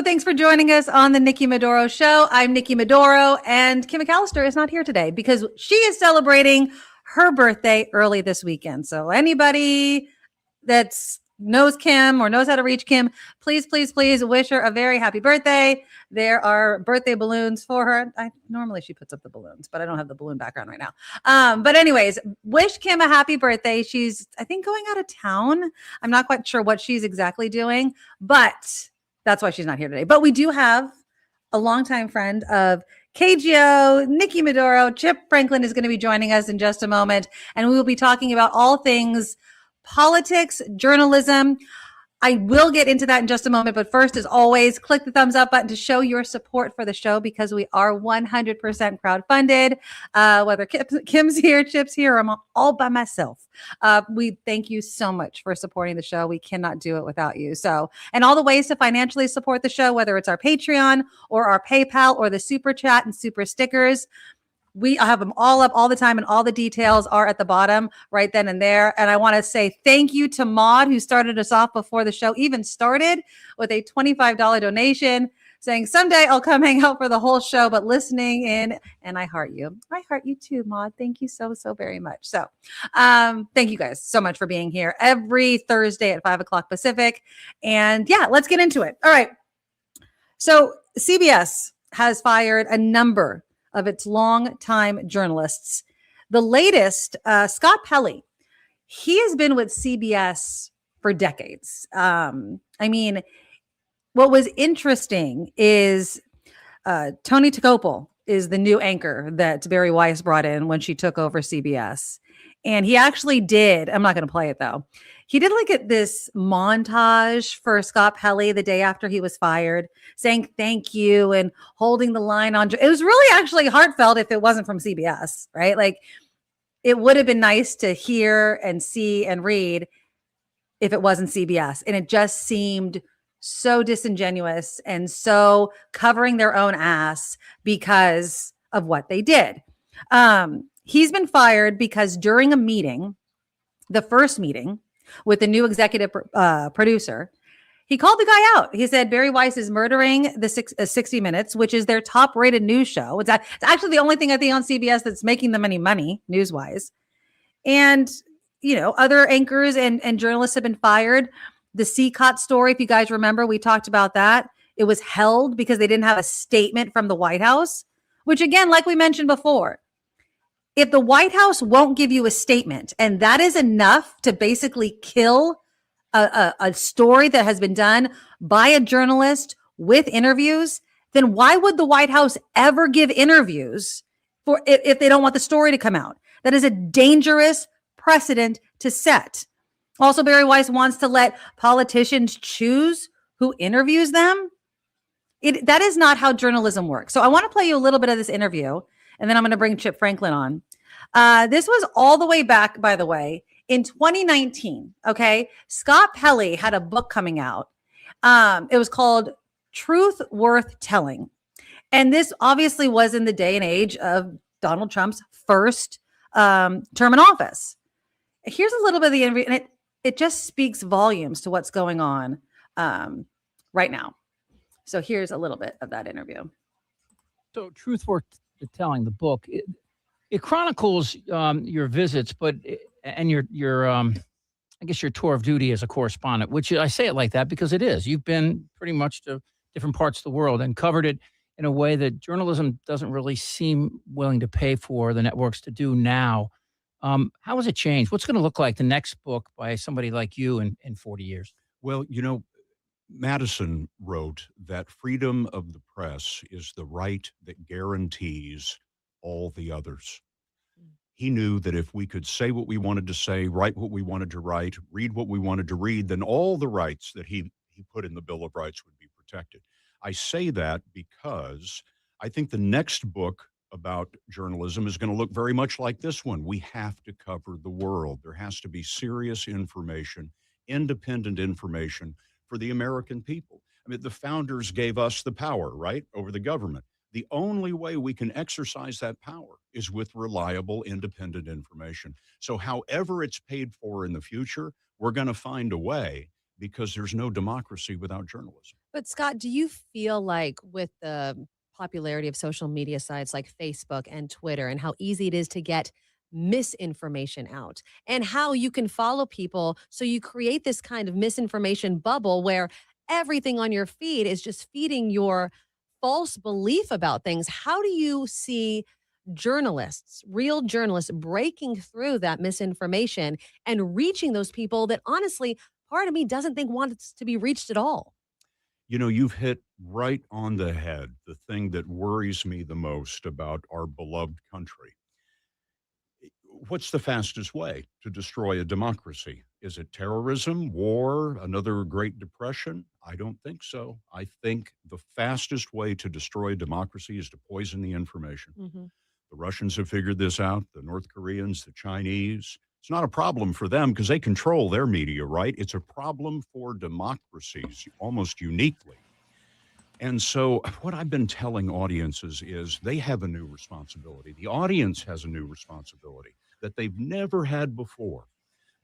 Hello, thanks for joining us on the Nikki Medoro Show. I'm Nikki Medoro, and Kim McAllister is not here today because she is celebrating her birthday early this weekend. So anybody that knows Kim or knows how to reach Kim, please, please, please wish her a very happy birthday. There are birthday balloons for her. Normally she puts up the balloons, but I don't have the balloon background right now. But anyways, wish Kim a happy birthday. She's, I think, going out of town. I'm not quite sure what she's exactly doing, but that's why she's not here today. But we do have a longtime friend of KGO, Nikki Medoro. Chip Franklin is going to be joining us in just a moment, and we will be talking about all things politics, journalism. I will get into that in just a moment, but first, as always, click the thumbs up button to show your support for the show because we are 100% crowdfunded. Whether Kim's here, Chip's here, or I'm all by myself. We thank you so much for supporting the show. We cannot do it without you. So, and all the ways to financially support the show, whether it's our Patreon or our PayPal or the Super Chat and Super Stickers, we have them all up all the time, and all the details are at the bottom right then and there. And I want to say thank you to Maud, who started us off before the show even started with a $25 donation, saying someday I'll come hang out for the whole show, but listening in, and I heart you. I heart you too, Maud. Thank you so, so very much. So thank you guys so much for being here every Thursday at 5 o'clock Pacific. And yeah, let's get into it. All right. So CBS has fired a number of its longtime journalists. The latest, Scott Pelley, he has been with CBS for decades. I mean, what was interesting is Tony Tocopel is the new anchor that Bari Weiss brought in when she took over CBS. And he actually did, I'm not going to play it though. He did like this montage for Scott Pelley the day after he was fired, saying thank you and holding the line on. It was really actually heartfelt if it wasn't from CBS, right? Like it would have been nice to hear and see and read if it wasn't CBS. And it just seemed so disingenuous and so covering their own ass because of what they did. He's been fired because during a meeting, the first meeting with the new executive producer, he called the guy out. He said, Bari Weiss is murdering the 60 Minutes, which is their top rated news show. It's actually the only thing I think on CBS that's making them any money news wise. And, you know, other anchors and journalists have been fired. The CCOT story, if you guys remember, we talked about that. It was held because they didn't have a statement from the White House, which again, like we mentioned before, if the White House won't give you a statement and that is enough to basically kill a story that has been done by a journalist with interviews, then why would the White House ever give interviews for if they don't want the story to come out? That is a dangerous precedent to set. Also, Bari Weiss wants to let politicians choose who interviews them. That is not how journalism works. So I want to play you a little bit of this interview, and then I'm going to bring Chip Franklin on. This was all the way back, by the way, in 2019. Okay. Scott Pelley had a book coming out. It was called Truth Worth Telling. And this obviously was in the day and age of Donald Trump's first term in office. Here's a little bit of the interview, and it just speaks volumes to what's going on right now. So here's a little bit of that interview. So Truth Worth Telling, the book, it chronicles your visits, and your I guess your tour of duty as a correspondent, which I say it like that because it is. You've been pretty much to different parts of the world and covered it in a way that journalism doesn't really seem willing to pay for the networks to do now. How has it changed? What's going to look like the next book by somebody like you in 40 years? Well, you know, Madison wrote that freedom of the press is the right that guarantees all the others. He knew that if we could say what we wanted to say, write what we wanted to write, read what we wanted to read, then all the rights that he put in the Bill of Rights would be protected. I say that because I think the next book about journalism is going to look very much like this one. We have to cover the world. There has to be serious information, independent information for the American people. I mean, the founders gave us the power, right, over the government. The only way we can exercise that power is with reliable, independent information. So however it's paid for in the future, we're going to find a way because there's no democracy without journalism. But Scott, do you feel like with the popularity of social media sites like Facebook and Twitter and how easy it is to get misinformation out and how you can follow people so you create this kind of misinformation bubble where everything on your feed is just feeding your false belief about things? How do you see journalists, real journalists breaking through that misinformation and reaching those people that honestly part of me doesn't think wants to be reached at all? You know, you've hit right on the head the thing that worries me the most about our beloved country. What's the fastest way to destroy a democracy? Is it terrorism, war, another Great Depression? I don't think so. I think the fastest way to destroy a democracy is to poison the information. Mhm. The Russians have figured this out, the North Koreans, the Chinese. It's not a problem for them because they control their media, right? It's a problem for democracies almost uniquely. And so, what I've been telling audiences is they have a new responsibility. The audience has a new responsibility that they've never had before.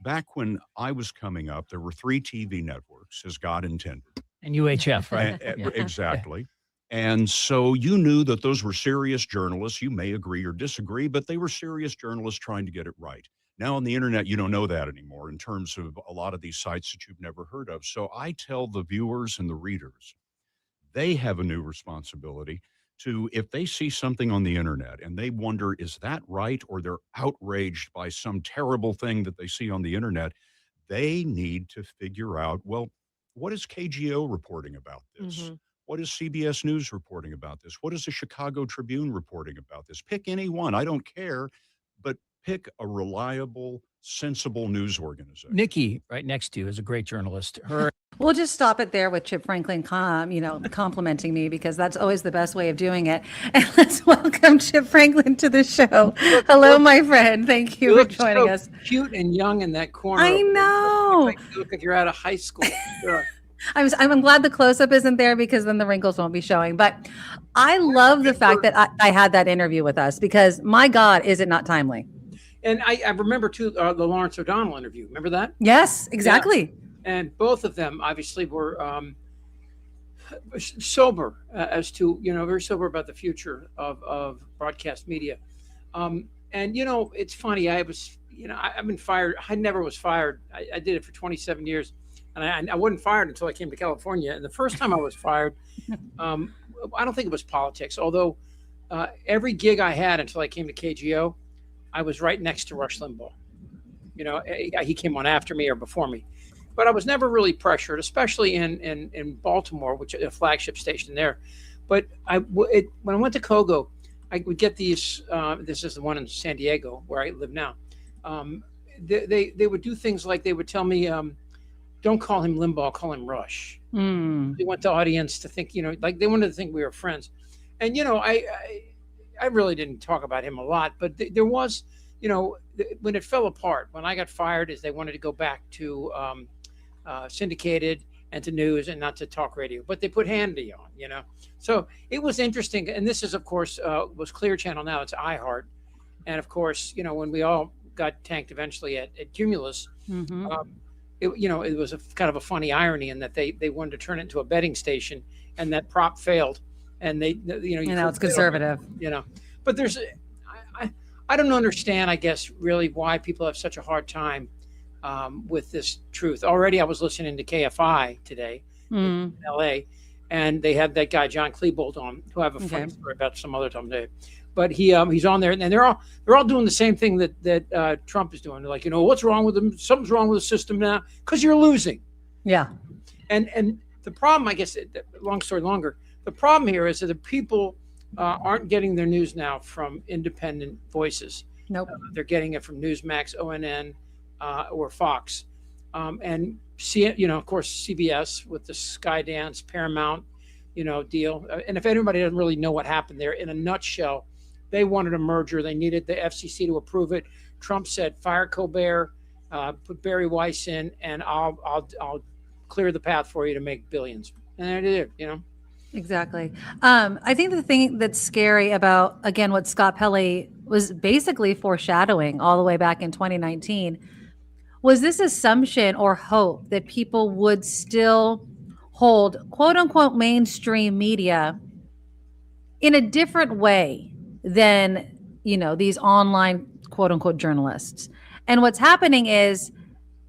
Back when I was coming up, there were 3 TV networks, as God intended. And UHF, right? Yeah. Exactly. And so you knew that those were serious journalists. You may agree or disagree, but they were serious journalists trying to get it right. Now on the internet, you don't know that anymore in terms of a lot of these sites that you've never heard of. So I tell the viewers and the readers, they have a new responsibility to, if they see something on the internet and they wonder, is that right? Or they're outraged by some terrible thing that they see on the internet, they need to figure out, well, what is KGO reporting about this? Mhm. What is CBS News reporting about this? What is the Chicago Tribune reporting about this? Pick any one. I don't care, but pick a reliable, sensible news organization. Nikki, right next to you, is a great journalist. Her We'll just stop it there with Chip Franklin, complimenting me because that's always the best way of doing it. And let's welcome Chip Franklin to the show. Hello, my friend. Thank you for look joining so us. cute and young in that corner. I know. You look like you're out of high school. Sure. I'm glad the close-up isn't there because then the wrinkles won't be showing. But I love the fact that I had that interview with us because, my God, is it not timely? And I remember, too, the Lawrence O'Donnell interview. Remember that? Yes, exactly. And both of them, obviously, were sober as to, very sober about the future of broadcast media. And, it's funny. I've been fired. I never was fired. I did it for 27 years. And I wasn't fired until I came to California. And the first time I was fired, I don't think it was politics, although every gig I had until I came to KGO, I was right next to Rush Limbaugh. He came on after me or before me. But I was never really pressured, especially in Baltimore, which is a flagship station there. But when I went to Kogo, I would get these. This is the one in San Diego where I live now. They would do things like they would tell me, "Don't call him Limbaugh, call him Rush." They want the audience to think, like they wanted to think we were friends. And I really didn't talk about him a lot, but there was, when it fell apart, when I got fired, is they wanted to go back to syndicated and to news and not to talk radio, but they put Hannity on, So it was interesting. And this is, of course, was Clear Channel. Now it's iHeart. And of course, when we all got tanked eventually at Cumulus, it was a kind of a funny irony in that they wanted to turn it into a betting station and that prop failed. And now it's conservative, but I don't understand, I guess, really why people have such a hard time with this truth. Already I was listening to KFI today in LA, and they had that guy, John Klebold, on, who I have a funny story about some other time today. But he's on there, and they're all doing the same thing that Trump is doing. They're like, what's wrong with them? Something's wrong with the system now because you're losing. Yeah. And the problem, I guess, long story longer, the problem here is that the people aren't getting their news now from independent voices. Nope. They're getting it from Newsmax, ONN, or Fox. And of course, CBS with the Skydance, Paramount, deal. And if anybody doesn't really know what happened there, in a nutshell, they wanted a merger. They needed the FCC to approve it. Trump said, fire Colbert, put Bari Weiss in, and I'll clear the path for you to make billions. And they did, Exactly. I think the thing that's scary about, again, what Scott Pelley was basically foreshadowing all the way back in 2019 was this assumption or hope that people would still hold quote unquote mainstream media in a different way than, these online quote unquote journalists. And what's happening is,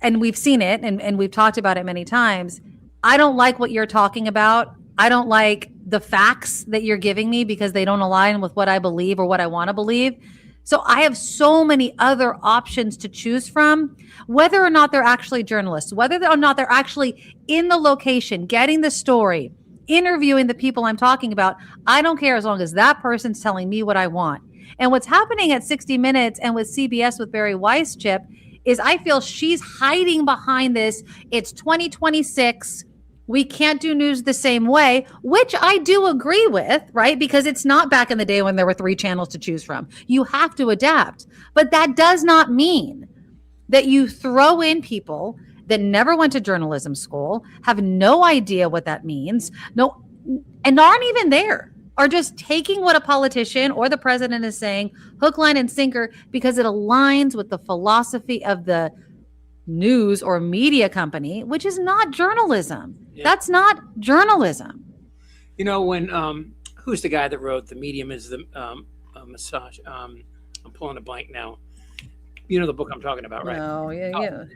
and we've seen it and we've talked about it many times, I don't like what you're talking about. I don't like the facts that you're giving me because they don't align with what I believe or what I want to believe. So I have so many other options to choose from, whether or not they're actually journalists, whether or not they're actually in the location, getting the story, interviewing the people I'm talking about. I don't care as long as that person's telling me what I want. And what's happening at 60 Minutes and with CBS with Bari Weiss, Chip, is I feel she's hiding behind this. It's 2026. We can't do news the same way, which I do agree with, right? Because it's not back in the day when there were 3 channels to choose from. You have to adapt. But that does not mean that you throw in people that never went to journalism school, have no idea what that means, and aren't even there, are just taking what a politician or the president is saying, hook, line, and sinker, because it aligns with the philosophy of the news or media company, which is not journalism. Yeah. That's not journalism. When who's the guy that wrote "The Medium is the Massage"? I'm pulling a blank now. You know the book I'm talking about, right? Oh, yeah.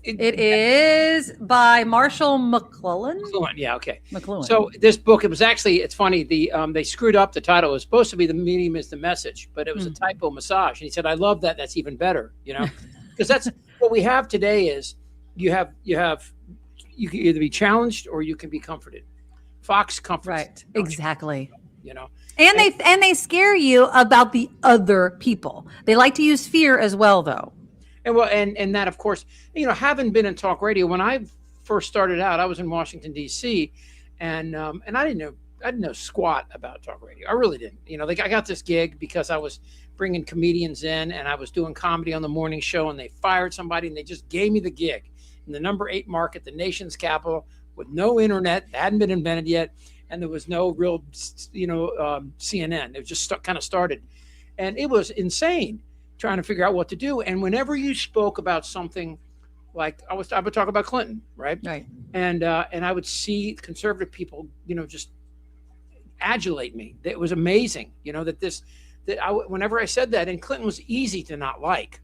It is by Marshall McLuhan. Yeah, okay. McLuhan. So this book, it's funny. They screwed up the title. It was supposed to be "The Medium is the Message," but it was a typo, massage. And he said, "I love that. That's even better." Because that's what we have today. Is you can either be challenged or you can be comforted. Fox comforts. Right. Exactly. And they scare you about the other people. They like to use fear as well, though. And that, of course, having been in talk radio, when I first started out, I was in Washington, D.C., and I didn't know squat about talk radio. I really didn't. I got this gig because I was bringing comedians in, and I was doing comedy on the morning show, and they fired somebody, and they just gave me the gig in the number 8 market, the nation's capital, with no internet, hadn't been invented yet, and there was no real, CNN. It just kind of started, and it was insane trying to figure out what to do. And whenever you spoke about something, like I would talk about Clinton, right? Right. And I would see conservative people, just adulate me. It was amazing, whenever I said that, and Clinton was easy to not like.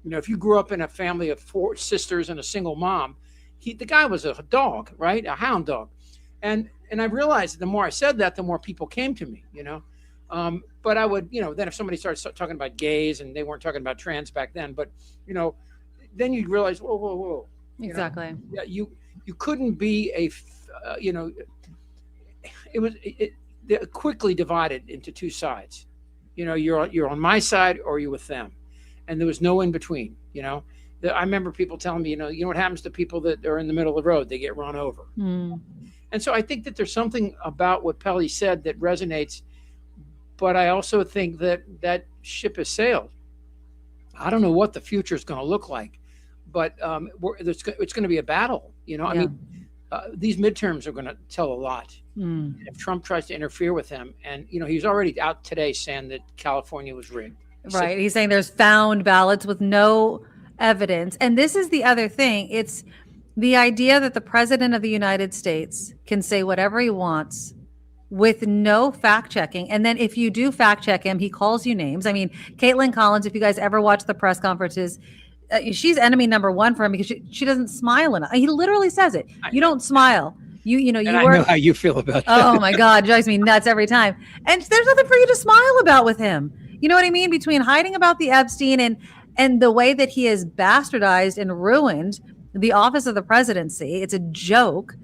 If you grew up in a family of 4 sisters and a single mom, the guy was a dog, right? A hound dog. And I realized that the more I said that, the more people came to me, but I would, then if somebody starts talking about gays, and they weren't talking about trans back then, but, then you'd realize, whoa. Exactly. Yeah, you couldn't be it quickly divided into 2 sides. You're on my side or you're with them. And there was no in between, I remember people telling me, what happens to people that are in the middle of the road? They get run over. And so I think that there's something about what Pelley said that resonates, but I also think that ship has sailed. I don't know what the future is going to look like, but it's going to be a battle. I mean, these midterms are going to tell a lot. If Trump tries to interfere with him, and he's already out today saying that California was rigged. Right. He's saying there's found ballots with no evidence. And this is the other thing. It's the idea that the president of the United States can say whatever he wants with no fact checking. And then if you do fact check him, he calls you names. I mean, Caitlin Collins, if you guys ever watch the press conferences, she's enemy number 1 for him because she doesn't smile enough. He literally says it. You don't smile. I know how you feel about that. Oh my God, it drives me nuts every time. And there's nothing for you to smile about with him. You know what I mean? Between hiding about the Epstein and the way that he has bastardized and ruined the office of the presidency. It's a joke.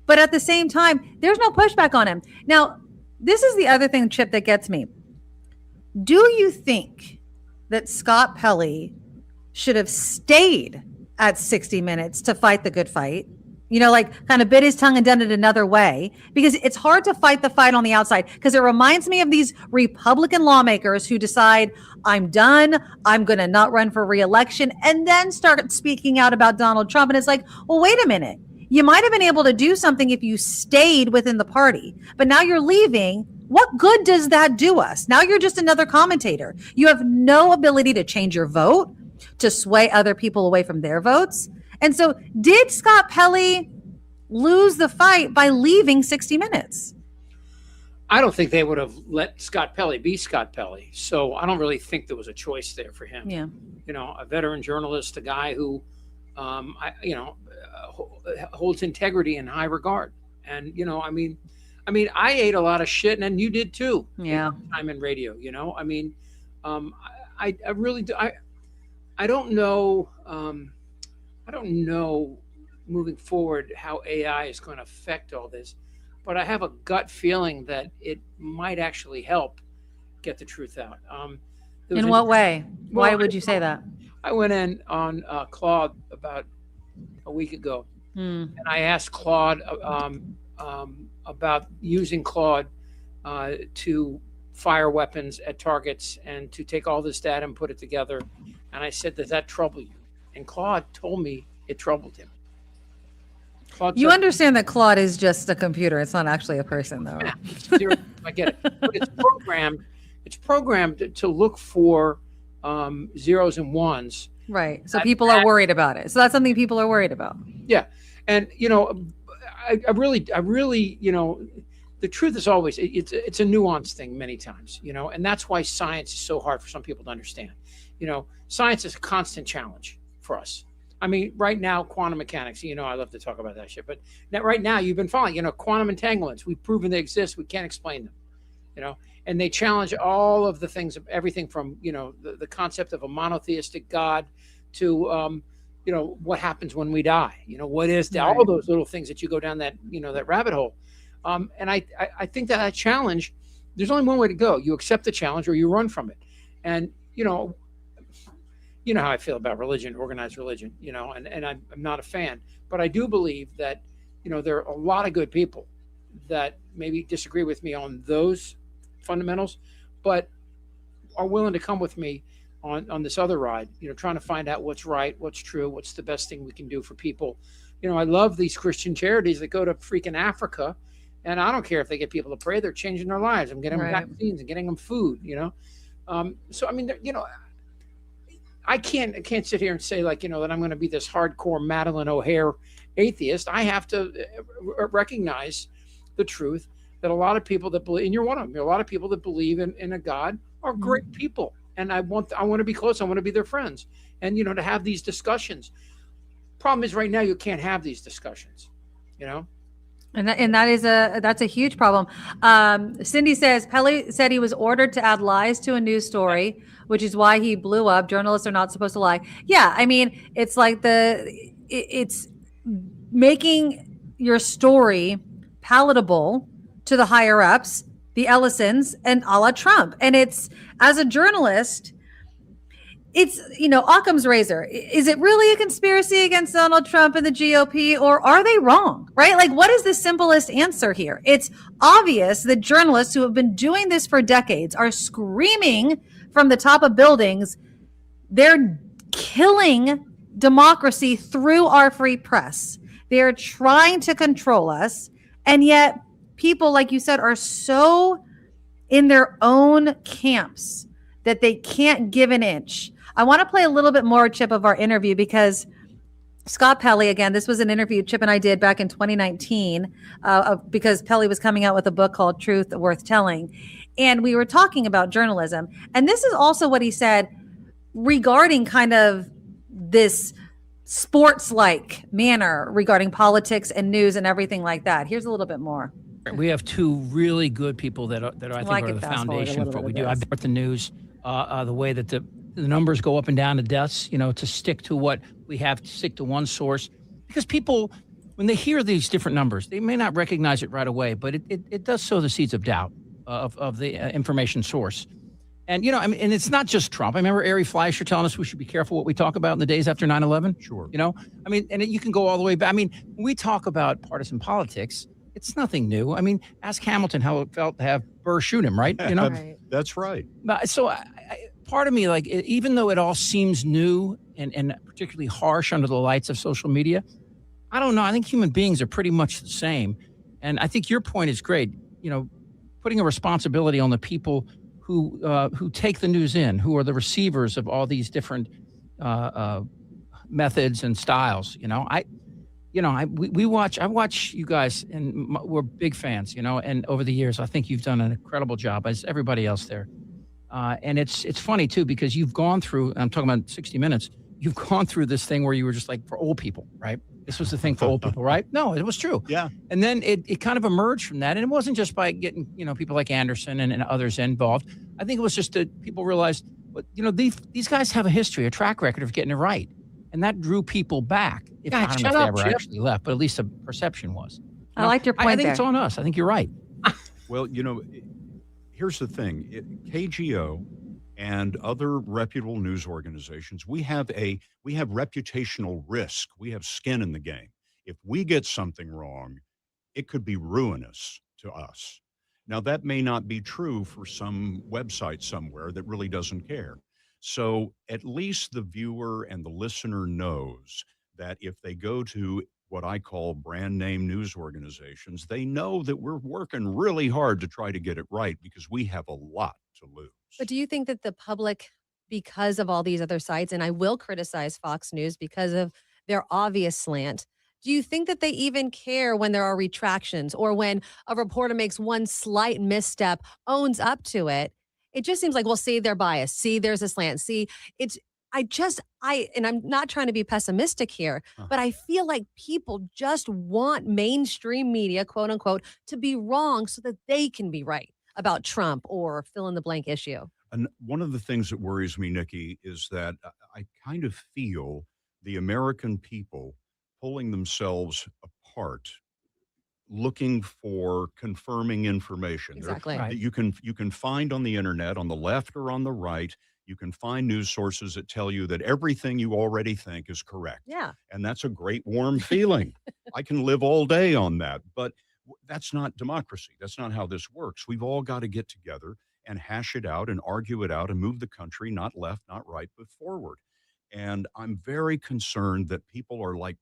But at the same time, there's no pushback on him. Now, this is the other thing, Chip, that gets me. Do you think that Scott Pelley should have stayed at 60 Minutes to fight the good fight? Kind of bit his tongue and done it another way, because it's hard to fight the fight on the outside, because it reminds me of these Republican lawmakers who decide, I'm done, I'm going to not run for re-election, and then start speaking out about Donald Trump. And it's like, well, wait a minute. You might have been able to do something if you stayed within the party, but now you're leaving. What good does that do us? Now you're just another commentator. You have no ability to change your vote, to sway other people away from their votes. And so did Scott Pelley lose the fight by leaving 60 Minutes. I don't think they would have let Scott Pelley be Scott Pelley. So I don't really think there was a choice there for him. Yeah. You know, a veteran journalist, a guy who, holds integrity in high regard. And, I ate a lot of shit, and you did too. Yeah. Time in radio, I really do. I don't know. I don't know moving forward how AI is going to affect all this, but I have a gut feeling that it might actually help get the truth out. In what way? Why would you say that? I went in on Claude about a week ago, and I asked Claude about using Claude to fire weapons at targets and to take all this data and put it together. And I said, does that trouble you? And Claude told me it troubled him. You understand that Claude is just a computer. It's not actually a person, though. Yeah, I get it. But it's programmed to look for zeros and ones. Right. So people are worried about it. So that's something people are worried about. Yeah. And, I really, the truth is always, it's a nuanced thing many times, and that's why science is so hard for some people to understand. Science is a constant challenge for us. I mean, right now, quantum mechanics, I love to talk about that shit, but right now you've been following, quantum entanglements, we've proven they exist. We can't explain them, and they challenge all of the things, everything from, the concept of a monotheistic God to, what happens when we die, what is that? All those little things that you go down that, that rabbit hole. And I think that challenge, there's only one way to go. You accept the challenge or you run from it. And, you know how I feel about religion, organized religion, and I'm not a fan, but I do believe that, there are a lot of good people that maybe disagree with me on those fundamentals, but are willing to come with me on this other ride, trying to find out what's right, what's true, what's the best thing we can do for people. I love these Christian charities that go to freaking Africa, and I don't care if they get people to pray, they're changing their lives. I'm getting them vaccines and getting them food, So, I mean, I can't sit here and say that I'm going to be this hardcore Madeline O'Hare atheist. I have to recognize the truth that a lot of people that believe, and you're one of them, a lot of people that believe in a God are great people. And I want to be close. I want to be their friends, and to have these discussions. Problem is, right now you can't have these discussions, And that's a huge problem. Cindy says Pelley said he was ordered to add lies to a news story, which is why he blew up. Journalists are not supposed to lie. Yeah, I mean, it's like it's making your story palatable to the higher ups, the Ellisons, and a la Trump. And it's, as a journalist, it's, Occam's razor. Is it really a conspiracy against Donald Trump and the GOP, or are they wrong? Right? Like, what is the simplest answer here? It's obvious that journalists who have been doing this for decades are screaming from the top of buildings. They're killing democracy through our free press. They're trying to control us. And yet people, like you said, are so in their own camps that they can't give an inch. I want to play a little bit more, Chip, of our interview, because Scott Pelley, again, this was an interview Chip and I did back in 2019 because Pelley was coming out with a book called Truth Worth Telling. And we were talking about journalism. And this is also what he said regarding kind of this sports-like manner regarding politics and news and everything like that. Here's a little bit more. We have two really good people that I think are the foundation of what we do. I brought the news, the way that the numbers go up and down, the deaths, to stick to what we have, to stick to one source. Because people, when they hear these different numbers, they may not recognize it right away, but it does sow the seeds of doubt of the information source. And, and it's not just Trump. I remember Ari Fleischer telling us we should be careful what we talk about in the days after 9/11. Sure. And you can go all the way back. I mean, when we talk about partisan politics, it's nothing new. I mean, ask Hamilton how it felt to have Burr shoot him, right? Right. That's right. So part of me, even though it all seems new and particularly harsh under the lights of social media, I don't know. I think human beings are pretty much the same. And I think your point is great. Putting a responsibility on the people who take the news in, who are the receivers of all these different methods and styles. we watch. I watch you guys, and we're big fans. And over the years, I think you've done an incredible job, as everybody else there. And it's funny too, because you've gone through. I'm talking about 60 Minutes. You've gone through this thing where you were just like, for old people, right? This was the thing for old people, right? No, it was true. Yeah. And then it kind of emerged from that, and it wasn't just by getting people like Anderson and others involved. I think it was just that people realized, these guys have a history, a track record of getting it right, and that drew people back. I don't know if they ever actually left, but at least the perception was. I liked your point I think there. it's on us. I think you're right. Well, here's the thing. KGO and other reputable news organizations, we have reputational risk. We have skin in the game. If we get something wrong, it could be ruinous to us. Now, that may not be true for some website somewhere that really doesn't care. So at least the viewer and the listener knows that if they go to what I call brand name news organizations, they know that we're working really hard to try to get it right, because we have a lot to lose. But do you think that the public, because of all these other sites, and I will criticize Fox News because of their obvious slant, do you think that they even care when there are retractions, or when a reporter makes one slight misstep, owns up to it? It just seems like, well, see, they're biased. See, there's a slant. See, and I'm not trying to be pessimistic here, but I feel like people just want mainstream media, quote unquote, to be wrong so that they can be right about Trump or fill in the blank issue. And one of the things that worries me, Nikki, is that I kind of feel the American people pulling themselves apart, looking for confirming information. Exactly. That you can find on the internet, on the left or on the right. You can find news sources that tell you that everything you already think is correct. Yeah. And that's a great warm feeling. I can live all day on that. But that's not democracy. That's not how this works. We've all got to get together and hash it out and argue it out and move the country, not left, not right, but forward. And I'm very concerned that people are like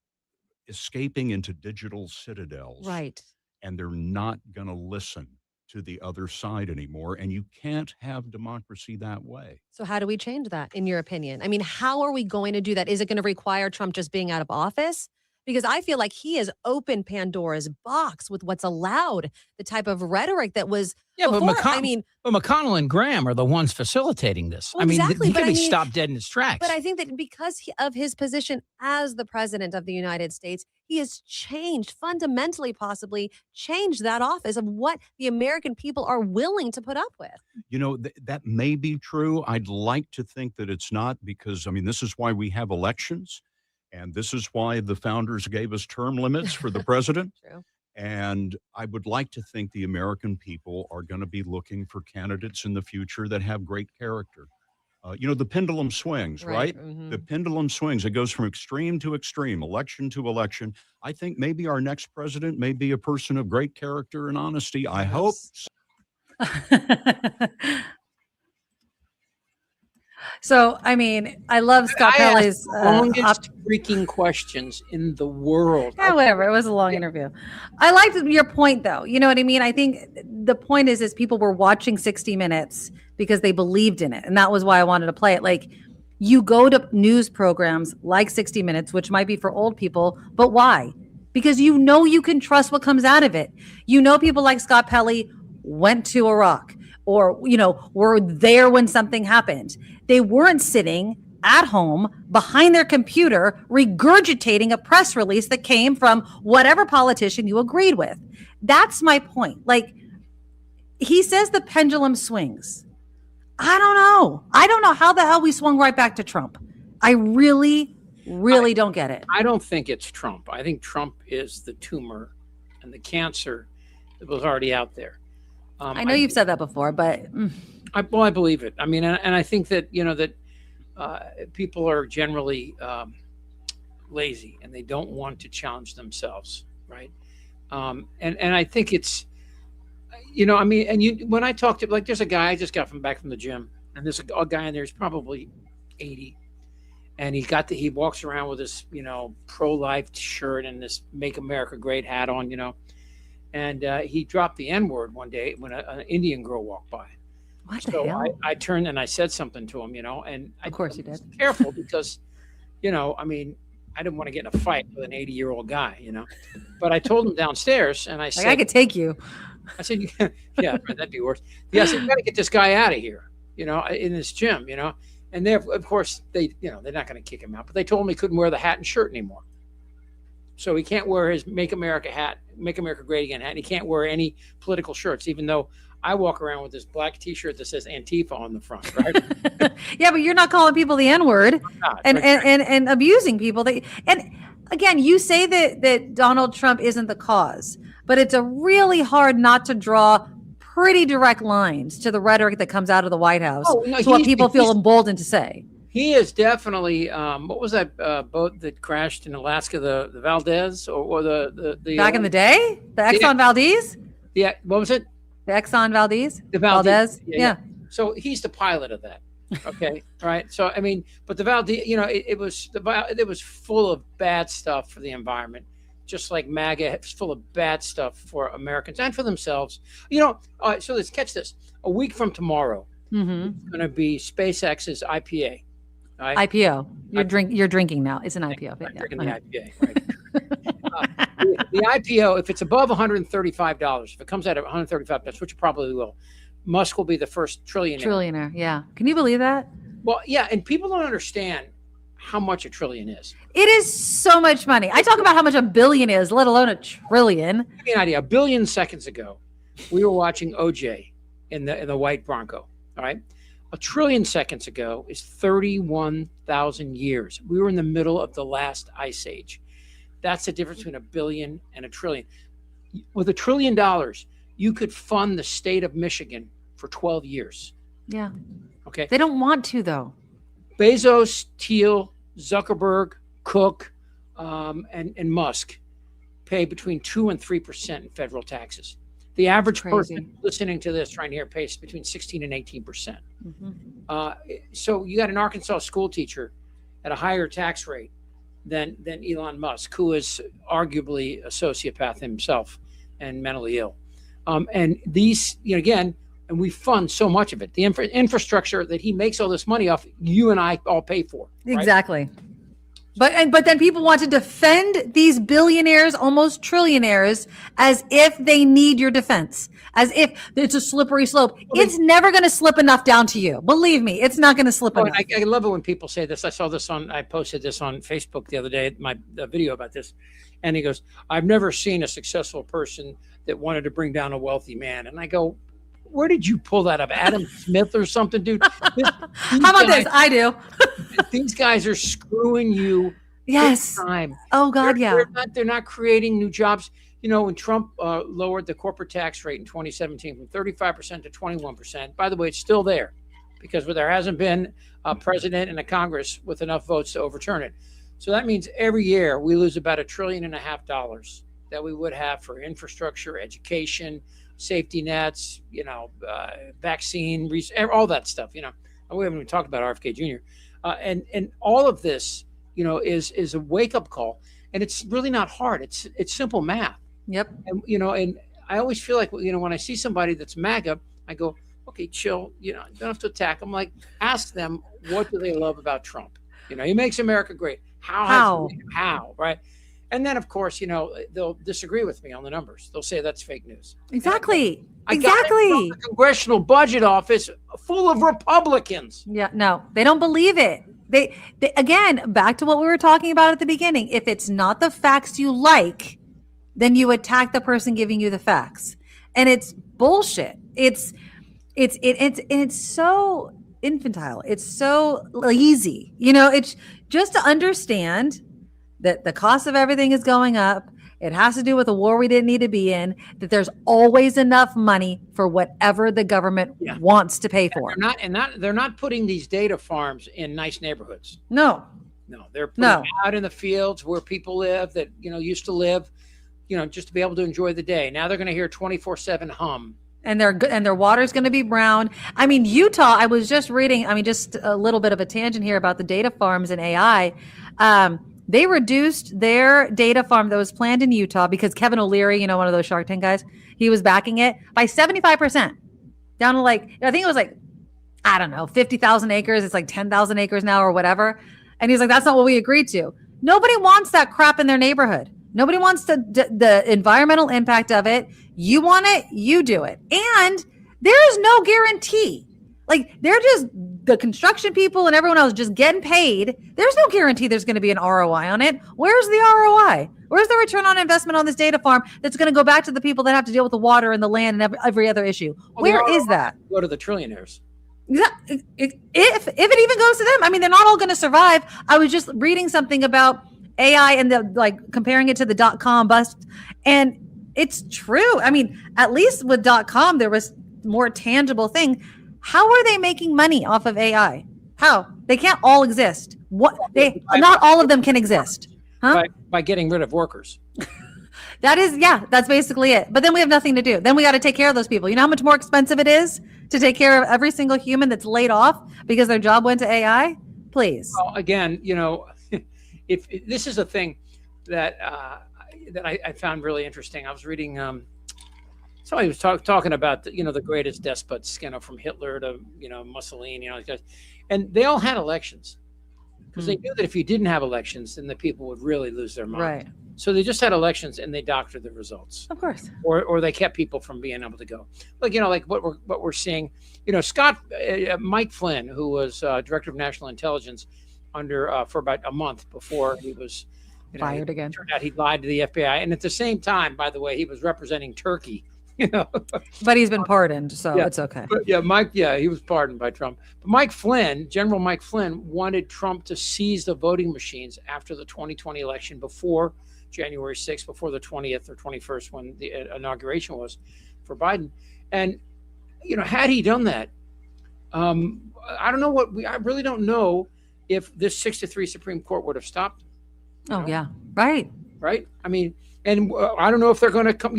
escaping into digital citadels. Right. And they're not going to listen to the other side anymore. And you can't have democracy that way. So how do we change that, in your opinion? I mean, how are we going to do that? Is it going to require Trump just being out of office? Because I feel like he has opened Pandora's box with what's allowed, the type of rhetoric that was before. But McConnell and Graham are the ones facilitating this. Well, exactly, he can be stopped dead in his tracks. But I think that because of his position as the president of the United States, he has changed, fundamentally possibly changed that office of what the American people are willing to put up with. That may be true. I'd like to think that it's not, because, this is why we have elections. And this is why the founders gave us term limits for the president. True. And I would like to think the American people are going to be looking for candidates in the future that have great character. The pendulum swings, right? Mm-hmm. The pendulum swings. It goes from extreme to extreme, election to election. I think maybe our next president may be a person of great character and honesty. I hope. So, I love Scott Pelley's longest freaking questions in the world. Yeah, whatever. It was a long interview. I liked your point, though. You know what I mean? I think the point is people were watching 60 Minutes because they believed in it. And that was why I wanted to play it. Like, you go to news programs like 60 Minutes, which might be for old people, but why? Because you can trust what comes out of it. People like Scott Pelley went to Iraq, or, were there when something happened. They weren't sitting at home behind their computer regurgitating a press release that came from whatever politician you agreed with. That's my point. Like, he says the pendulum swings. I don't know how the hell we swung right back to Trump. I really don't get it. I don't think it's Trump. I think Trump is the tumor and the cancer that was already out there. I know you've said that before, but I believe it. And I think that that people are generally lazy and they don't want to challenge themselves, right? And I think it's, when I talk to, like, there's a guy I just got back from the gym, and there's a guy in there. He's probably 80, and he walks around with this pro-life shirt and this "Make America Great" hat on, and he dropped the N-word one day when an Indian girl walked by. What the hell? I turned and I said something to him, and of course you did. Careful, because, I I didn't want to get in a fight with an 80-year-old guy, But I told him downstairs, and I said, I could take you. I said, yeah, that'd be worse. Yeah, I said, you got to get this guy out of here, in this gym, And they, of course, they're not going to kick him out, but they told him he couldn't wear the hat and shirt anymore. So he can't wear his Make America Great Again hat. And he can't wear any political shirts, even though I walk around with this black T-shirt that says Antifa on the front, right? Yeah, but you're not calling people the N-word and abusing people. And again, you say that Donald Trump isn't the cause, but it's a really hard not to draw pretty direct lines to the rhetoric that comes out of the White House. To what people feel emboldened to say. He is definitely. What was that boat that crashed in Alaska? The Valdez or the back in the day, the Exxon Valdez. Yeah, what was it? The Exxon Valdez. The Valdez. Yeah. So he's the pilot of that. Okay, right. So I mean, but the Valdez, it was full of bad stuff for the environment. Just like MAGA, it's full of bad stuff for Americans and for themselves. So let's catch this. A week from tomorrow, it's going to be SpaceX's IPA. Right? IPO. You're drinking now. It's an IPO. I'm drinking the IPA. Right? The IPO, if it's above $135, if it comes out at $135, which it probably will, Musk will be the first trillionaire. Yeah. Can you believe that? Well, yeah, and people don't understand how much a trillion is. It is so much money. I talk about how much a billion is, let alone a trillion. Give you an idea. A billion seconds ago, we were watching OJ in the white Bronco. All right. A trillion seconds ago is 31,000 years. We were in the middle of the last ice age. That's the difference between a billion and a trillion. With $1 trillion, you could fund the state of Michigan for 12 years. Yeah. Okay. They don't want to, though. Bezos, Thiel, Zuckerberg, Cook, and Musk pay between 2% and 3% in federal taxes. The average person listening to this right here pays between 16 and 18%. So you got an Arkansas school teacher at a higher tax rate than Elon Musk, who is arguably a sociopath himself and mentally ill. And these, again, and we fund so much of it. The infrastructure that he makes all this money off, you and I all pay for. Right? Exactly. But then people want to defend these billionaires, almost trillionaires, as if they need your defense, as if it's a slippery slope. It's never going to slip enough down to you. Believe me, it's not going to slip enough. I love it when people say this. I posted this on Facebook the other day, my video about this. And he goes, I've never seen a successful person that wanted to bring down a wealthy man. And I go, where did you pull that up? Adam Smith or something, dude? How about this? I do. These guys are screwing you. Yes. Time. Oh God, they're not creating new jobs. When Trump lowered the corporate tax rate in 2017 from 35% to 21%. By the way, it's still there because there hasn't been a president and a Congress with enough votes to overturn it. So that means every year we lose about $1.5 trillion that we would have for infrastructure, education, safety nets, vaccine, all that stuff. We haven't even talked about RFK Jr. And all of this, is a wake up call, and it's really not hard. It's simple math. Yep. And and I always feel like when I see somebody that's MAGA, I go, okay, chill. You don't have to attack them. Like, ask them, what do they love about Trump? He makes America great. How? Right? And then, of course, they'll disagree with me on the numbers. They'll say that's fake news. Exactly. I got it from the Congressional Budget Office full of Republicans. Yeah, no, they don't believe it. They again, back to what we were talking about at the beginning. If it's not the facts you like, then you attack the person giving you the facts. And it's bullshit. It's so infantile. It's so lazy. It's just to understand that the cost of everything is going up. It has to do with a war we didn't need to be in, that there's always enough money for whatever the government wants to pay for. They're not putting these data farms in nice neighborhoods. No, they're putting them out in the fields where people live that, used to live, just to be able to enjoy the day. Now they're going to hear 24/7 hum. And their water's going to be brown. I mean, Utah, I was just reading, just a little bit of a tangent here about the data farms and AI. They reduced their data farm that was planned in Utah because Kevin O'Leary, one of those Shark Tank guys, he was backing it by 75%, down to I think it was 50,000 acres. It's 10,000 acres now or whatever. And he's like, that's not what we agreed to. Nobody wants that crap in their neighborhood. Nobody wants the environmental impact of it. You want it, you do it. And there is no guarantee. Like, they're just, the construction people and everyone else just getting paid. There's no guarantee there's going to be an ROI on it. Where's the ROI? Where's the return on investment on this data farm that's going to go back to the people that have to deal with the water and the land and every other issue? Well, Where is that? Go to the trillionaires. If it even goes to them. I mean, they're not all going to survive. I was just reading something about AI and comparing it to the .com bust, and it's true. I mean, at least with .com there was more tangible thing. How are they making money off of AI? How? They can't all exist. Not all of them can exist. Huh? By getting rid of workers. That's basically it. But then we have nothing to do. Then we got to take care of those people. You know how much more expensive it is to take care of every single human that's laid off because their job went to AI? Please. Well, again, if this is a thing that I found really interesting. I was reading. Somebody was talking about the greatest despots, from Hitler to Mussolini, and they all had elections because they knew that if you didn't have elections, then the people would really lose their mind. Right. So they just had elections and they doctored the results. Of course. Or they kept people from being able to go. Like what we're seeing. Mike Flynn, who was director of national intelligence for about a month before he was fired again. Turned out he lied to the FBI, and at the same time, by the way, he was representing Turkey. But he's been pardoned, so it's okay. But Mike, he was pardoned by Trump. But General Mike Flynn wanted Trump to seize the voting machines after the 2020 election, before January 6th, before the 20th or 21st, when the inauguration was for Biden. And, had he done that, I don't know I really don't know if this 6-3 Supreme Court would have stopped. Oh, yeah. Right. Right. I mean, and I don't know if they're going to come.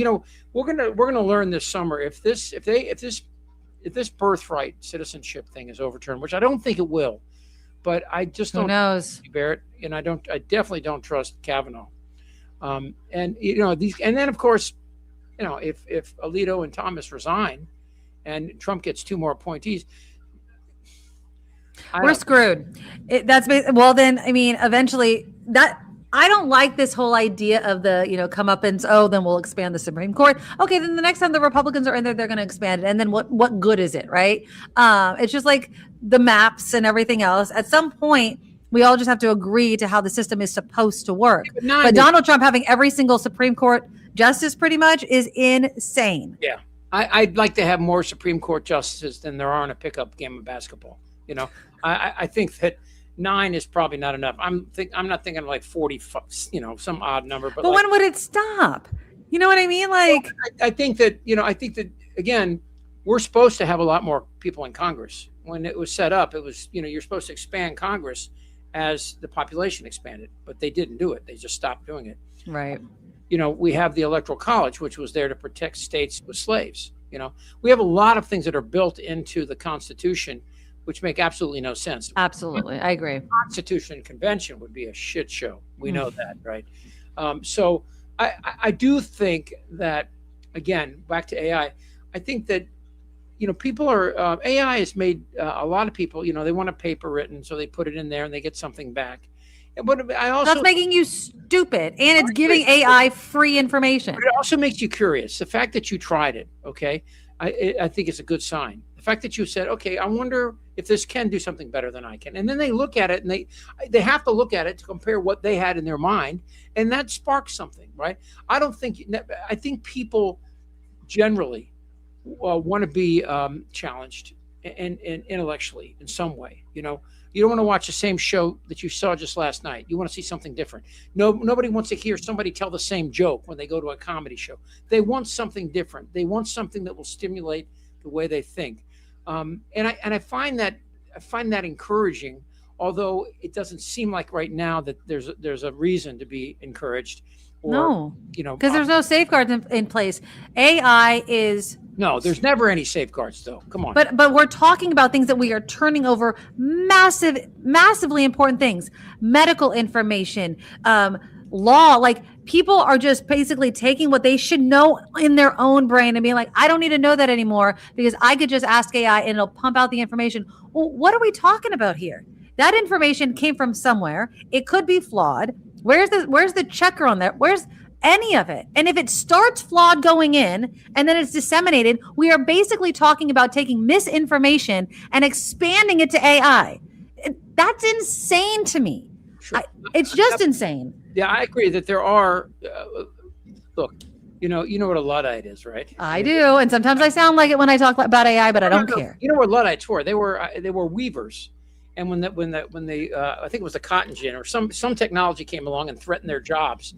We're going to learn this summer if this birthright citizenship thing is overturned, which I don't think it will. But I just don't. Who knows? Barrett, and I definitely don't trust Kavanaugh. And then of course, if Alito and Thomas resign, and Trump gets 2 more appointees, we're screwed. Eventually that. I don't like this whole idea of the, comeuppance. Then we'll expand the Supreme Court. Okay, then the next time the Republicans are in there, they're going to expand it. And then what good is it, right? It's just like the maps and everything else. At some point, we all just have to agree to how the system is supposed to work. But Donald Trump having every single Supreme Court justice pretty much is insane. Yeah. I'd like to have more Supreme Court justices than there are in a pickup game of basketball. I think that 9 is probably not enough. I'm not thinking like 40, some odd number. But when would it stop? You know what I mean? I think that again, we're supposed to have a lot more people in Congress. When it was set up, it was, you're supposed to expand Congress as the population expanded, but they didn't do it. They just stopped doing it. Right. We have the Electoral College, which was there to protect states with slaves. We have a lot of things that are built into the Constitution which make absolutely no sense. Absolutely. I agree. Constitution convention would be a shit show. We know that, right? So I do think that, again, back to AI, I think that, people are, AI has made a lot of people, they want a paper written, so they put it in there and they get something back. But I also, that's making you stupid, and it's giving AI free information. But it also makes you curious. The fact that you tried it, okay, I think it's a good sign. The fact that you said, okay, I wonder if this can do something better than I can. And then they look at it, and they have to look at it to compare what they had in their mind, and that sparks something, right? I think people generally want to be challenged and intellectually in some way. You don't want to watch the same show that you saw just last night. You want to see something different. Nobody wants to hear somebody tell the same joke when they go to a comedy show. They want something different. They want something that will stimulate the way they think. And I find that encouraging, although it doesn't seem like right now that there's a reason to be encouraged. Because there's no safeguards in place. AI is. No, there's never any safeguards, though. Come on. But we're talking about things that we are turning over, massively important things, medical information, law. Like, people are just basically taking what they should know in their own brain and being like, I don't need to know that anymore because I could just ask AI and it'll pump out the information. Well, what are we talking about here? That information came from somewhere. It could be flawed. Where's the checker on that? Where's any of it? And if it starts flawed going in and then it's disseminated, we are basically talking about taking misinformation and expanding it to AI. That's insane to me. Sure. It's just insane. Yeah, I agree that there are. Look, you know what a Luddite is, right? I do, and sometimes I sound like it when I talk about AI, but I don't care. You know what Luddites were? They were weavers, and when they I think it was the cotton gin or some technology came along and threatened their jobs,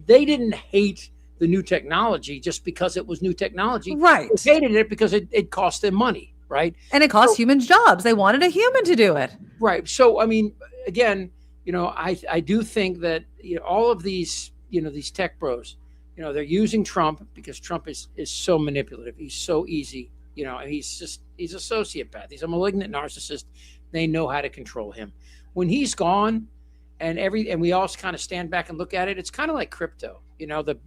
they didn't hate the new technology just because it was new technology. Right. They hated it because it cost them money, right? And it cost humans jobs. They wanted a human to do it. Right. So I mean, again, I do think that all of these these tech bros, they're using Trump because Trump is so manipulative. He's so easy. He's a sociopath. He's a malignant narcissist. They know how to control him. When he's gone, and we all kind of stand back and look at it, it's kind of like crypto. The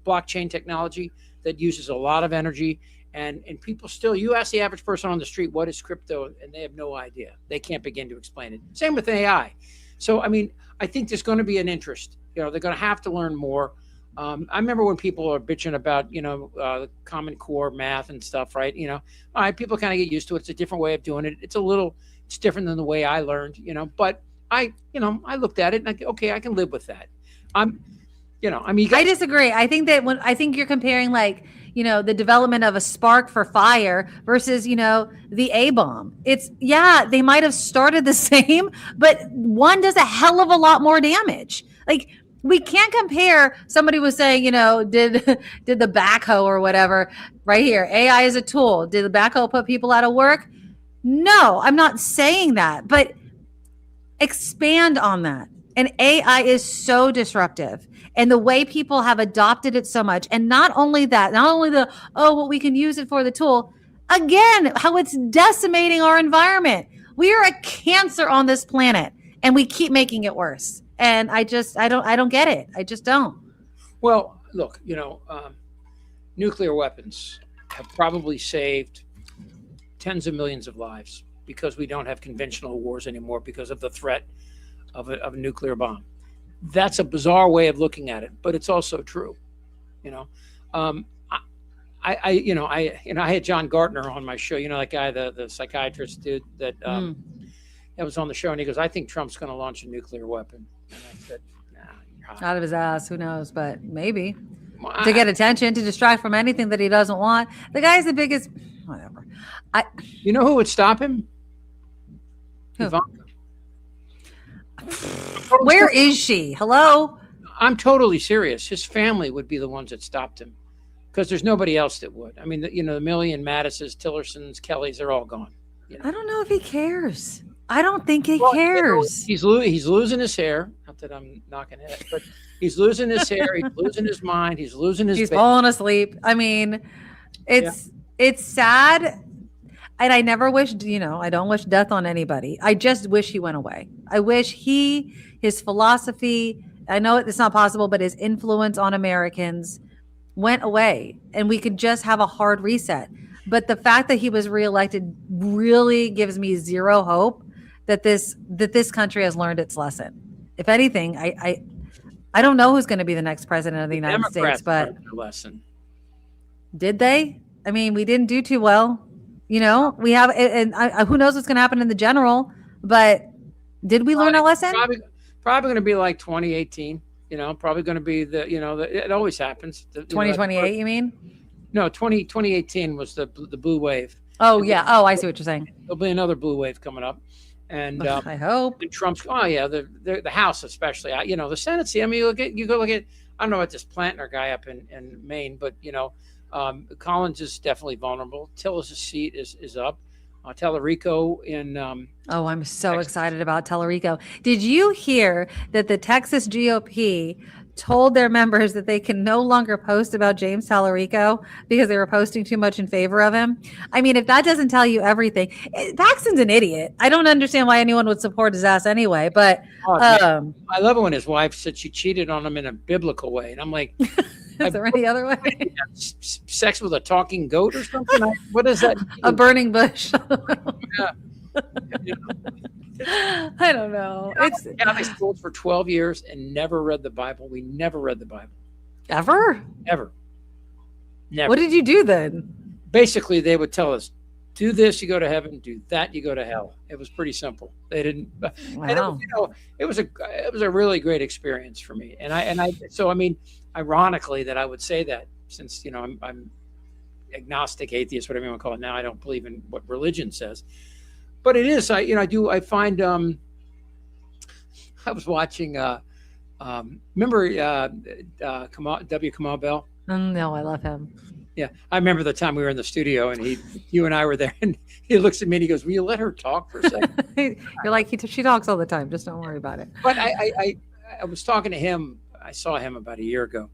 blockchain technology that uses a lot of energy, and people still. You ask the average person on the street what is crypto, and they have no idea. They can't begin to explain it. Same with AI. So I mean, I think there's going to be an interest. They're going to have to learn more. I remember when people are bitching about, Common Core math and stuff, right? All right, people kind of get used to it. It's a different way of doing it. It's different than the way I learned, but I looked at it and okay, I can live with that. I disagree. I think that you're comparing the development of a spark for fire versus, the A-bomb. They might have started the same, but one does a hell of a lot more damage. We can't compare. Somebody was saying, did the backhoe or whatever right here, AI is a tool. Did the backhoe put people out of work? No, I'm not saying that, but expand on that. And AI is so disruptive, and the way people have adopted it so much. And not only that, we can use it for the tool. Again, how it's decimating our environment. We are a cancer on this planet, and we keep making it worse. And I don't get it. I just don't. Well, look, nuclear weapons have probably saved tens of millions of lives because we don't have conventional wars anymore because of the threat of a nuclear bomb. That's a bizarre way of looking at it, but it's also true. I had John Gartner on my show. That guy, the psychiatrist dude that was on the show, and he goes, "I think Trump's going to launch a nuclear weapon." And I said, "Nah, you're high." Out of his ass, who knows? But maybe to get attention, to distract from anything that he doesn't want. The guy's the biggest. Whatever. You know who would stop him? Who? Ivanka. Where is she? Hello? I'm totally serious. His family would be the ones that stopped him because there's nobody else that would. I mean, the Millian, Mattises, Tillersons, Kellys, they're all gone. I don't know if he cares. I don't think he cares. He's losing his hair. Not that I'm knocking it, but he's losing his hair. He's losing his mind. He's losing his. He's falling asleep. I mean, it's sad. And I never wish, I don't wish death on anybody. I just wish he went away. I wish his philosophy, I know it's not possible, but his influence on Americans went away and we could just have a hard reset. But the fact that he was reelected really gives me zero hope that this country has learned its lesson. If anything, I don't know who's going to be the next president of the United States, but lesson. Did they? I mean, we didn't do too well. We have, and who knows what's going to happen in the general, but did we learn our lesson? Probably going to be like 2018, probably going to be it always happens. 2028, you mean? No, 2018 was the blue wave. Oh, yeah. Oh, I see what you're saying. There'll be another blue wave coming up. And I hope. And Trump's, the House especially, the Senate, I mean, you go look at, I don't know about this Plantner guy up in Maine, but, Collins is definitely vulnerable. Tillis' seat is up. Tellerico in. I'm so Texas. Excited about Tellerico. Did you hear that the Texas GOP told their members that they can no longer post about James Tellerico because they were posting too much in favor of him? I mean, if that doesn't tell you everything, Paxton's an idiot. I don't understand why anyone would support his ass anyway. But I love it when his wife said she cheated on him in a biblical way, and I'm like. Is there any other way? Sex with a talking goat or something? What is that? A burning bush. Yeah. I don't know. It's Catholic schools for 12 years and never read the Bible. We never read the Bible. ever. Ever. Never. What did you do then? Basically, they would tell us, do this, you go to heaven. Do that, you go to hell. It was pretty simple. They didn't. And it was, it was a really great experience for me. So I mean, ironically, that I would say that since I'm agnostic, atheist, whatever you want to call it. Now I don't believe in what religion says, but it is. I find. I was watching. Remember Kamal Bell? No, I love him. Yeah, I remember the time we were in the studio and you and I were there, and he looks at me and he goes, "Will you let her talk for a second?" You're like, she talks all the time. Just don't worry about it. But I was talking to him. I saw him about a year ago,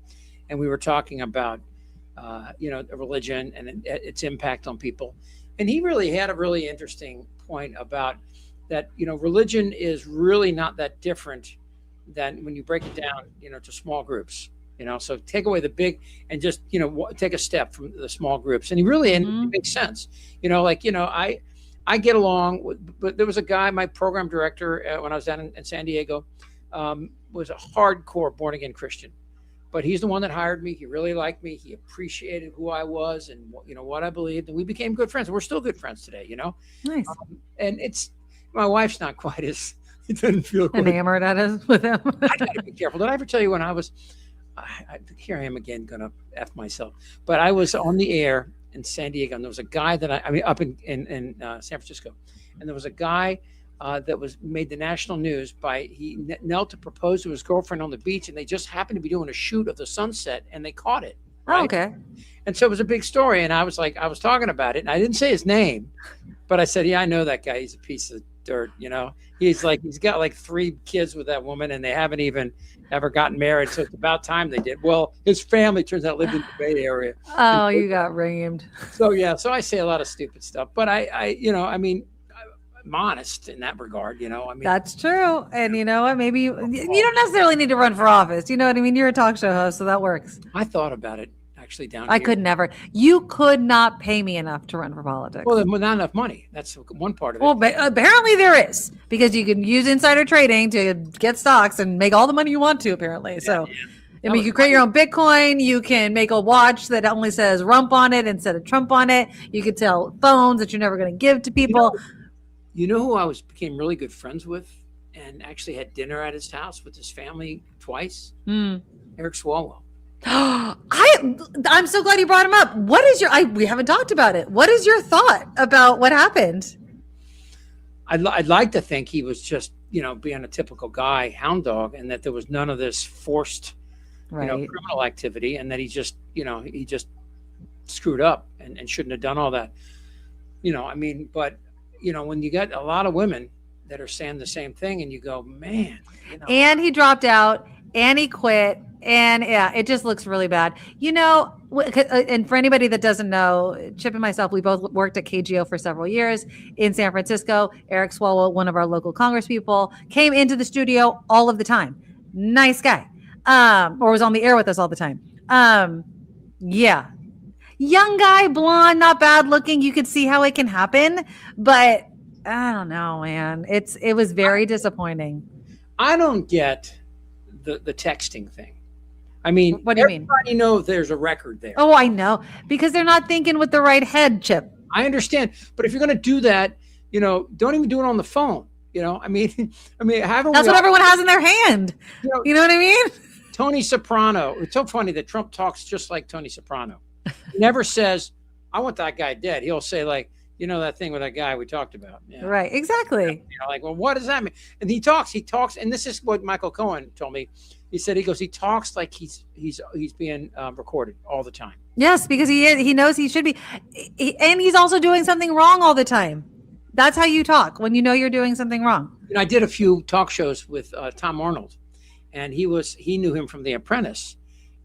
and we were talking about religion and its impact on people. And he really had a really interesting point about that. Religion is really not that different than when you break it down, to small groups. So take away the big and just, take a step from the small groups. And he really, and it makes sense. I get along but there was a guy, my program director when I was down in San Diego, was a hardcore born again Christian, but he's the one that hired me. He really liked me. He appreciated who I was and what I believed. And we became good friends. We're still good friends today, Nice. And my wife's not quite as, it doesn't feel quite Enamored at us with him. I gotta be careful. Did I ever tell you when I was, here I am again, gonna F myself, but I was on the air in San Diego and there was a guy that up in San Francisco. And there was a guy that was made the national news he knelt to propose to his girlfriend on the beach and they just happened to be doing a shoot of the sunset and they caught it. Right? Oh, okay. And so it was a big story. And I was talking about it and I didn't say his name, but I said, yeah, I know that guy. He's a piece of dirt, he's got like 3 kids with that woman and they haven't even ever gotten married. So it's about time they did. Well, his family turns out lived in the Bay Area. Oh, you got reamed. So yeah, so I say a lot of stupid stuff, but I'm honest in that regard, That's true. And you know what? Maybe you don't necessarily need to run for office. You know what I mean? You're a talk show host, so that works. I thought about it actually down I here. could never. You could not pay me enough to run for politics. Well, not enough money. That's one part of it. Well, apparently there is, because you can use insider trading to get stocks and make all the money you want to, apparently. So, I mean, you can create your own Bitcoin. You can make a watch that only says rump on it instead of Trump on it. You could sell phones that you're never going to give to people. You know who I became really good friends with and actually had dinner at his house with his family twice? Eric Swalwell. I'm so glad you brought him up. What is we haven't talked about it. What is your thought about what happened? I'd like to think he was just, being a typical guy, hound dog, and that there was none of this forced, criminal activity, and that he just screwed up and shouldn't have done all that. But when you got a lot of women that are saying the same thing and you go, man. And he dropped out and he quit. And yeah, it just looks really bad. And for anybody that doesn't know, Chip and myself, we both worked at KGO for several years in San Francisco. Eric Swalwell, one of our local Congress people, came into the studio all of the time. Nice guy. Or was on the air with us all the time. Yeah. Young guy, blonde, not bad looking. You could see how it can happen. But I don't know, man. It was very disappointing. I don't get the texting thing. I mean, what do you mean? Everybody knows there's a record there. Oh, I know, because they're not thinking with the right head, Chip. I understand, but if you're going to do that, don't even do it on the phone. I mean, that's what everyone has in their hand. You know what I mean? Tony Soprano. It's so funny that Trump talks just like Tony Soprano. He never says, "I want that guy dead." He'll say like, that thing with that guy we talked about. Yeah. Right. Exactly. Well, what does that mean? And he talks, and this is what Michael Cohen told me. He said, he talks like he's being recorded all the time. Yes, because he knows he should be. And he's also doing something wrong all the time. That's how you talk when you know you're doing something wrong. I did a few talk shows with Tom Arnold, and he knew him from The Apprentice,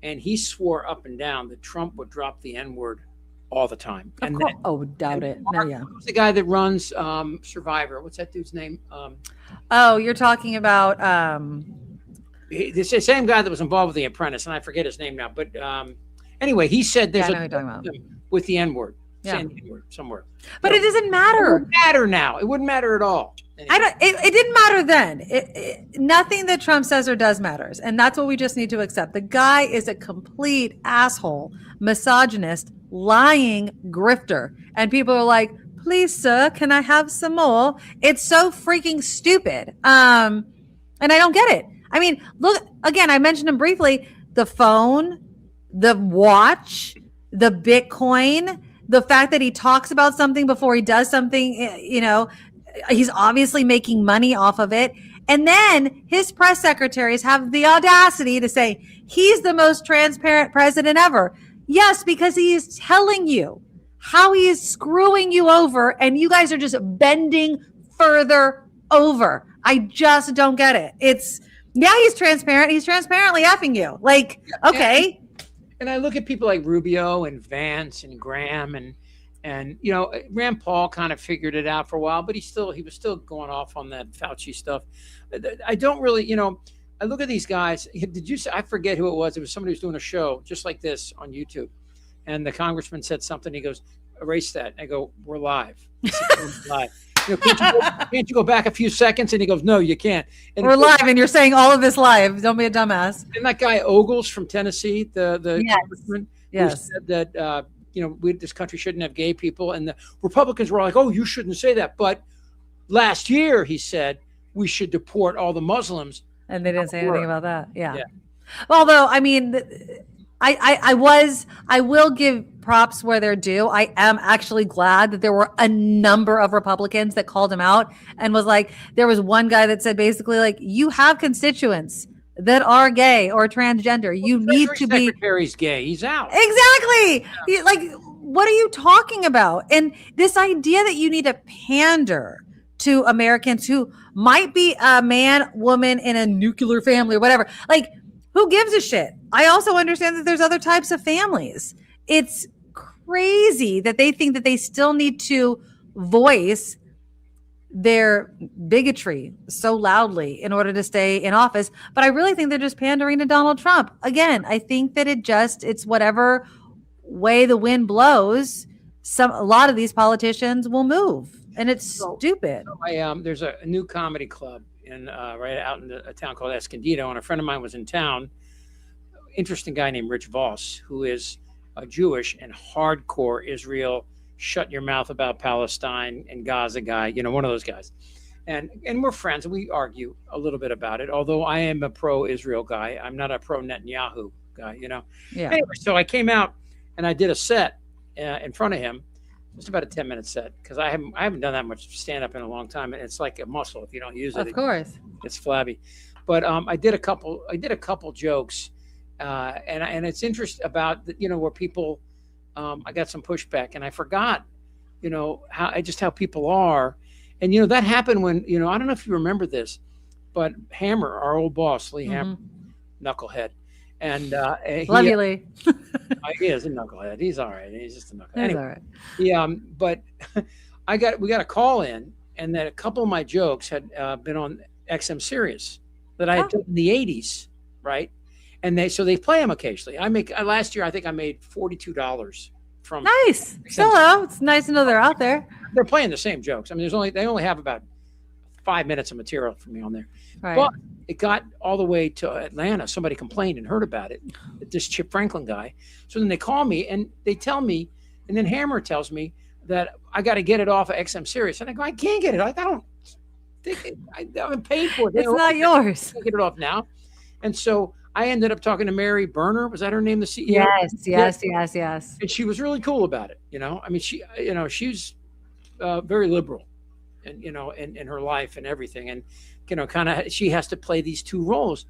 and he swore up and down that Trump would drop the N-word all the time. Doubt it. No, yeah. Who's the guy that runs Survivor? What's that dude's name? You're talking about It's the same guy that was involved with The Apprentice, and I forget his name now. But anyway, he said there's a with the N-word. Yeah. saying the N-word somewhere. But No, it doesn't it matter. wouldn't matter now. It wouldn't matter at all. Anyway. I don't. It didn't matter then. Nothing that Trump says or does matters, and that's what we just need to accept. The guy is a complete asshole, misogynist, lying grifter, and people are like, "Please, sir, can I have some more?" It's so freaking stupid. And I don't get it. I mean, look again. I mentioned him briefly. The phone, the watch, the Bitcoin, the fact that he talks about something before he does something. You know. He's obviously making money off of it. And then his press secretaries have the audacity to say he's the most transparent president ever. Yes, because he is telling you how he is screwing you over, and you guys are just bending further over. I just don't get it. He's transparent. He's transparently effing you. Like, okay. And I look at people like Rubio and Vance and Graham and you know, Rand Paul kind of figured it out for a while, but he was still going off on that Fauci stuff. I don't really, you know, I look at these guys. Did you say, I forget who it was. It was somebody who was doing a show just like this on YouTube. And the congressman said something. He goes, erase that. I go, we're live. We're live. You know, can't you go back a few seconds? And he goes, no, you can't. And we're live, and you're saying all of this live. Don't be a dumbass. And that guy Ogles from Tennessee, the Yes. congressman, Yes. who said that, you know, this country shouldn't have gay people. And the Republicans were all like, oh, you shouldn't say that. But last year, he said, we should deport all the Muslims. And they didn't say anything about that. Yeah. Yeah. Although, I mean, I will give props where they're due. I am actually glad that there were a number of Republicans that called him out and was like, there was one guy that said basically like, you have constituents that are gay or transgender. You need to be. Secretary's gay. He's out. Exactly. Like, what are you talking about? And this idea that you need to pander to Americans who might be a man, woman in a nuclear family or whatever. Like, who gives a shit? I also understand that there's other types of families. It's crazy that they think that they still need to voice their bigotry so loudly in order to stay in office. But I really think they're just pandering to Donald Trump. Again, I think that it's whatever way the wind blows. A lot of these politicians will move, and it's stupid. There's a new comedy club right out in a town called Escondido, and a friend of mine was in town. Interesting guy named Rich Voss, who is Jewish and hardcore Israel, shut your mouth about Palestine and Gaza guy, you know, one of those guys. And we're friends, and we argue a little bit about it, although I am a pro-Israel guy. I'm not a pro-Netanyahu guy, you know. Yeah. Anyway, so I came out and I did a set in front of him, just about a 10-minute set, because I haven't done that much stand-up in a long time, and it's like a muscle. If you don't use it, Of course. it's flabby. But I did a couple jokes, and it's interesting about you know, where people. I got some pushback, and I forgot, you know, how people are. And, you know, that happened when, you know, I don't know if you remember this, but Hammer, our old boss, Lee Hammer, knucklehead. And Love you, Lee. He is a knucklehead. He's all right. He's just a knucklehead. That's Anyway, all right. yeah, but we got a call in, and that a couple of my jokes had been on XM Sirius that I had done in the 80s, right? And they play them occasionally. Last year, I think I made $42 from. Nice. Hello. It's nice to know they're out there. They're playing the same jokes. I mean, they only have about 5 minutes of material for me on there. Right. But it got all the way to Atlanta. Somebody complained and heard about it. This Chip Franklin guy. So then they call me and they tell me, and then Hammer tells me that I got to get it off of XM Sirius. And I go, I can't get it. I don't think I'm paid for it. It's not yours. I can't get it off now. And so I ended up talking to Mary Berner. Was that her name? The CEO? Yes. And she was really cool about it. You know, I mean, she's very liberal, and you know, in her life and everything, and you know, kind of she has to play these two roles.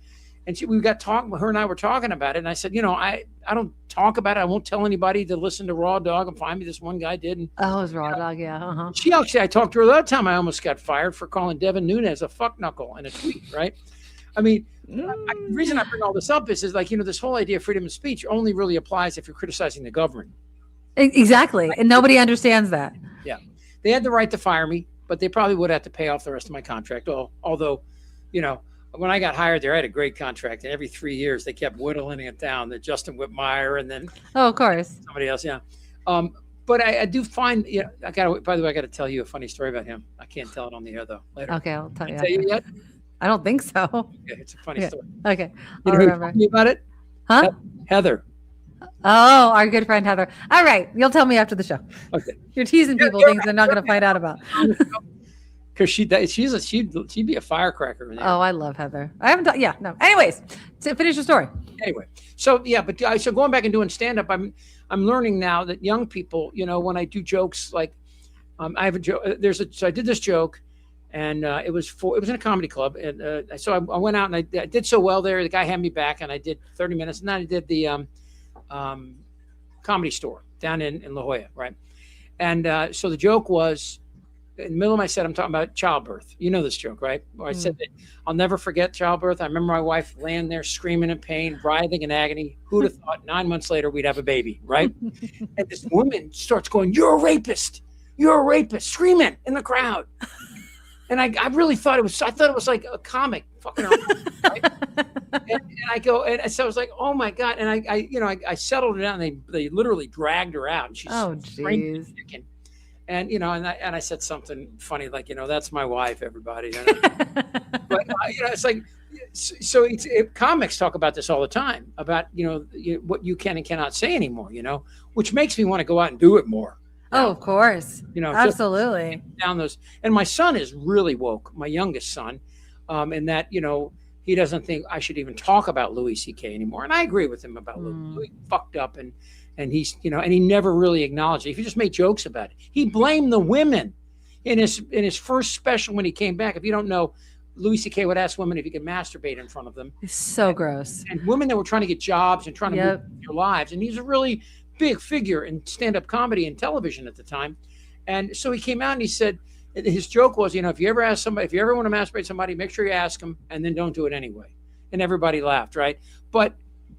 And her and I were talking about it, and I said, you know, I don't talk about it. I won't tell anybody to listen to Raw Dog and find me. This one guy did. And, Oh, it was Raw Dog. Yeah. I talked to her the other time. I almost got fired for calling Devin Nunes a fuck knuckle in a tweet, right? I mean, the reason I bring all this up is like, you know, this whole idea of freedom of speech only really applies if you're criticizing the government. Exactly. And nobody understands that. Yeah. They had the right to fire me, but they probably would have to pay off the rest of my contract. Although, you know, when I got hired there, I had a great contract. And every 3 years, they kept whittling it down. The Justin Whitmire and then Oh, of course. somebody else. Yeah. but I do find, by the way, I got to tell you a funny story about him. I can't tell it on the air though. Later. Okay, I'll tell Can you. I tell you yet? I don't think so. Okay, it's a funny story. Okay, You I'll know who remember. told me about it? Huh? Heather. Oh, our good friend Heather. All right, you'll tell me after the show. Okay. You're teasing people things they're not going to find out about. Because she'd be a firecracker in there. Oh, I love Heather. I haven't done. Yeah, no. Anyways, to finish your story. Anyway, so yeah, but so going back and doing stand up, I'm learning now that young people, when I do jokes like, I have a joke. So I did this joke, and it was in a comedy club, and so I went out and I did so well there. The guy had me back, and I did 30 minutes, and then I did the Comedy Store down in La Jolla, right? And so the joke was, in the middle of my set, I'm talking about childbirth. You know this joke, right? Where I said that I'll never forget childbirth. I remember my wife laying there screaming in pain, writhing in agony. Who'd have thought 9 months later we'd have a baby, right? And this woman starts going, "You're a rapist. You're a rapist," screaming in the crowd. And I really thought it was like a comic fucking around, right? And I go, and so I was like, oh my God. And I settled it down. They literally dragged her out, and she's screaming. And and I said something funny like, "That's my wife, everybody." But it's like, so comics talk about this all the time about what you can and cannot say anymore. Which makes me want to go out and do it more. Oh, of course. Absolutely. Down those, and my son is really woke. My youngest son, in that he doesn't think I should even talk about Louis C.K. anymore, and I agree with him about Louis fucked up and he's and he never really acknowledged it. If he just made jokes about it, he blamed the women in his first special when he came back. If you don't know, Louis C.K. would ask women if he could masturbate in front of them. It's so gross. And women that were trying to get jobs and trying to move their lives, and he's a really big figure in stand-up comedy and television at the time. And so he came out and he said, his joke was, if you ever want to masturbate somebody, make sure you ask them and then don't do it anyway. And everybody laughed, right? But,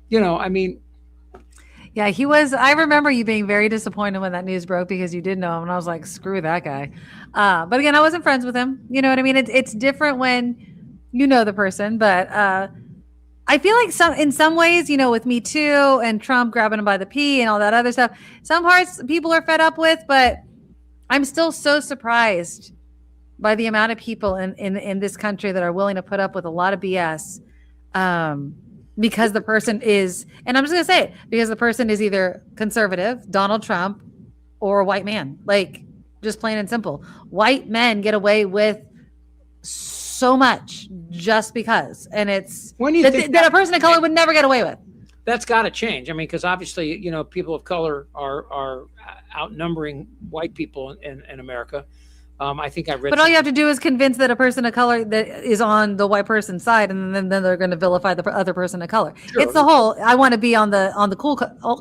yeah, he was. I remember you being very disappointed when that news broke because you did know him. And I was like, screw that guy. But again, I wasn't friends with him. You know what I mean? It's different when you know the person, but, I feel like in some ways, with Me Too and Trump grabbing him by the pee and all that other stuff, some parts people are fed up with, but I'm still so surprised by the amount of people in this country that are willing to put up with a lot of BS because the person is, and I'm just going to say it, because the person is either conservative, Donald Trump, or a white man. Like, just plain and simple. White men get away with so much just because, and it's that a person of color would never get away with. That's got to change. I mean, because obviously, people of color are outnumbering white people in America. I think I read. But all you have to do is convince that a person of color that is on the white person's side, and then they're going to vilify the other person of color. Sure. It's the whole. I want to be on the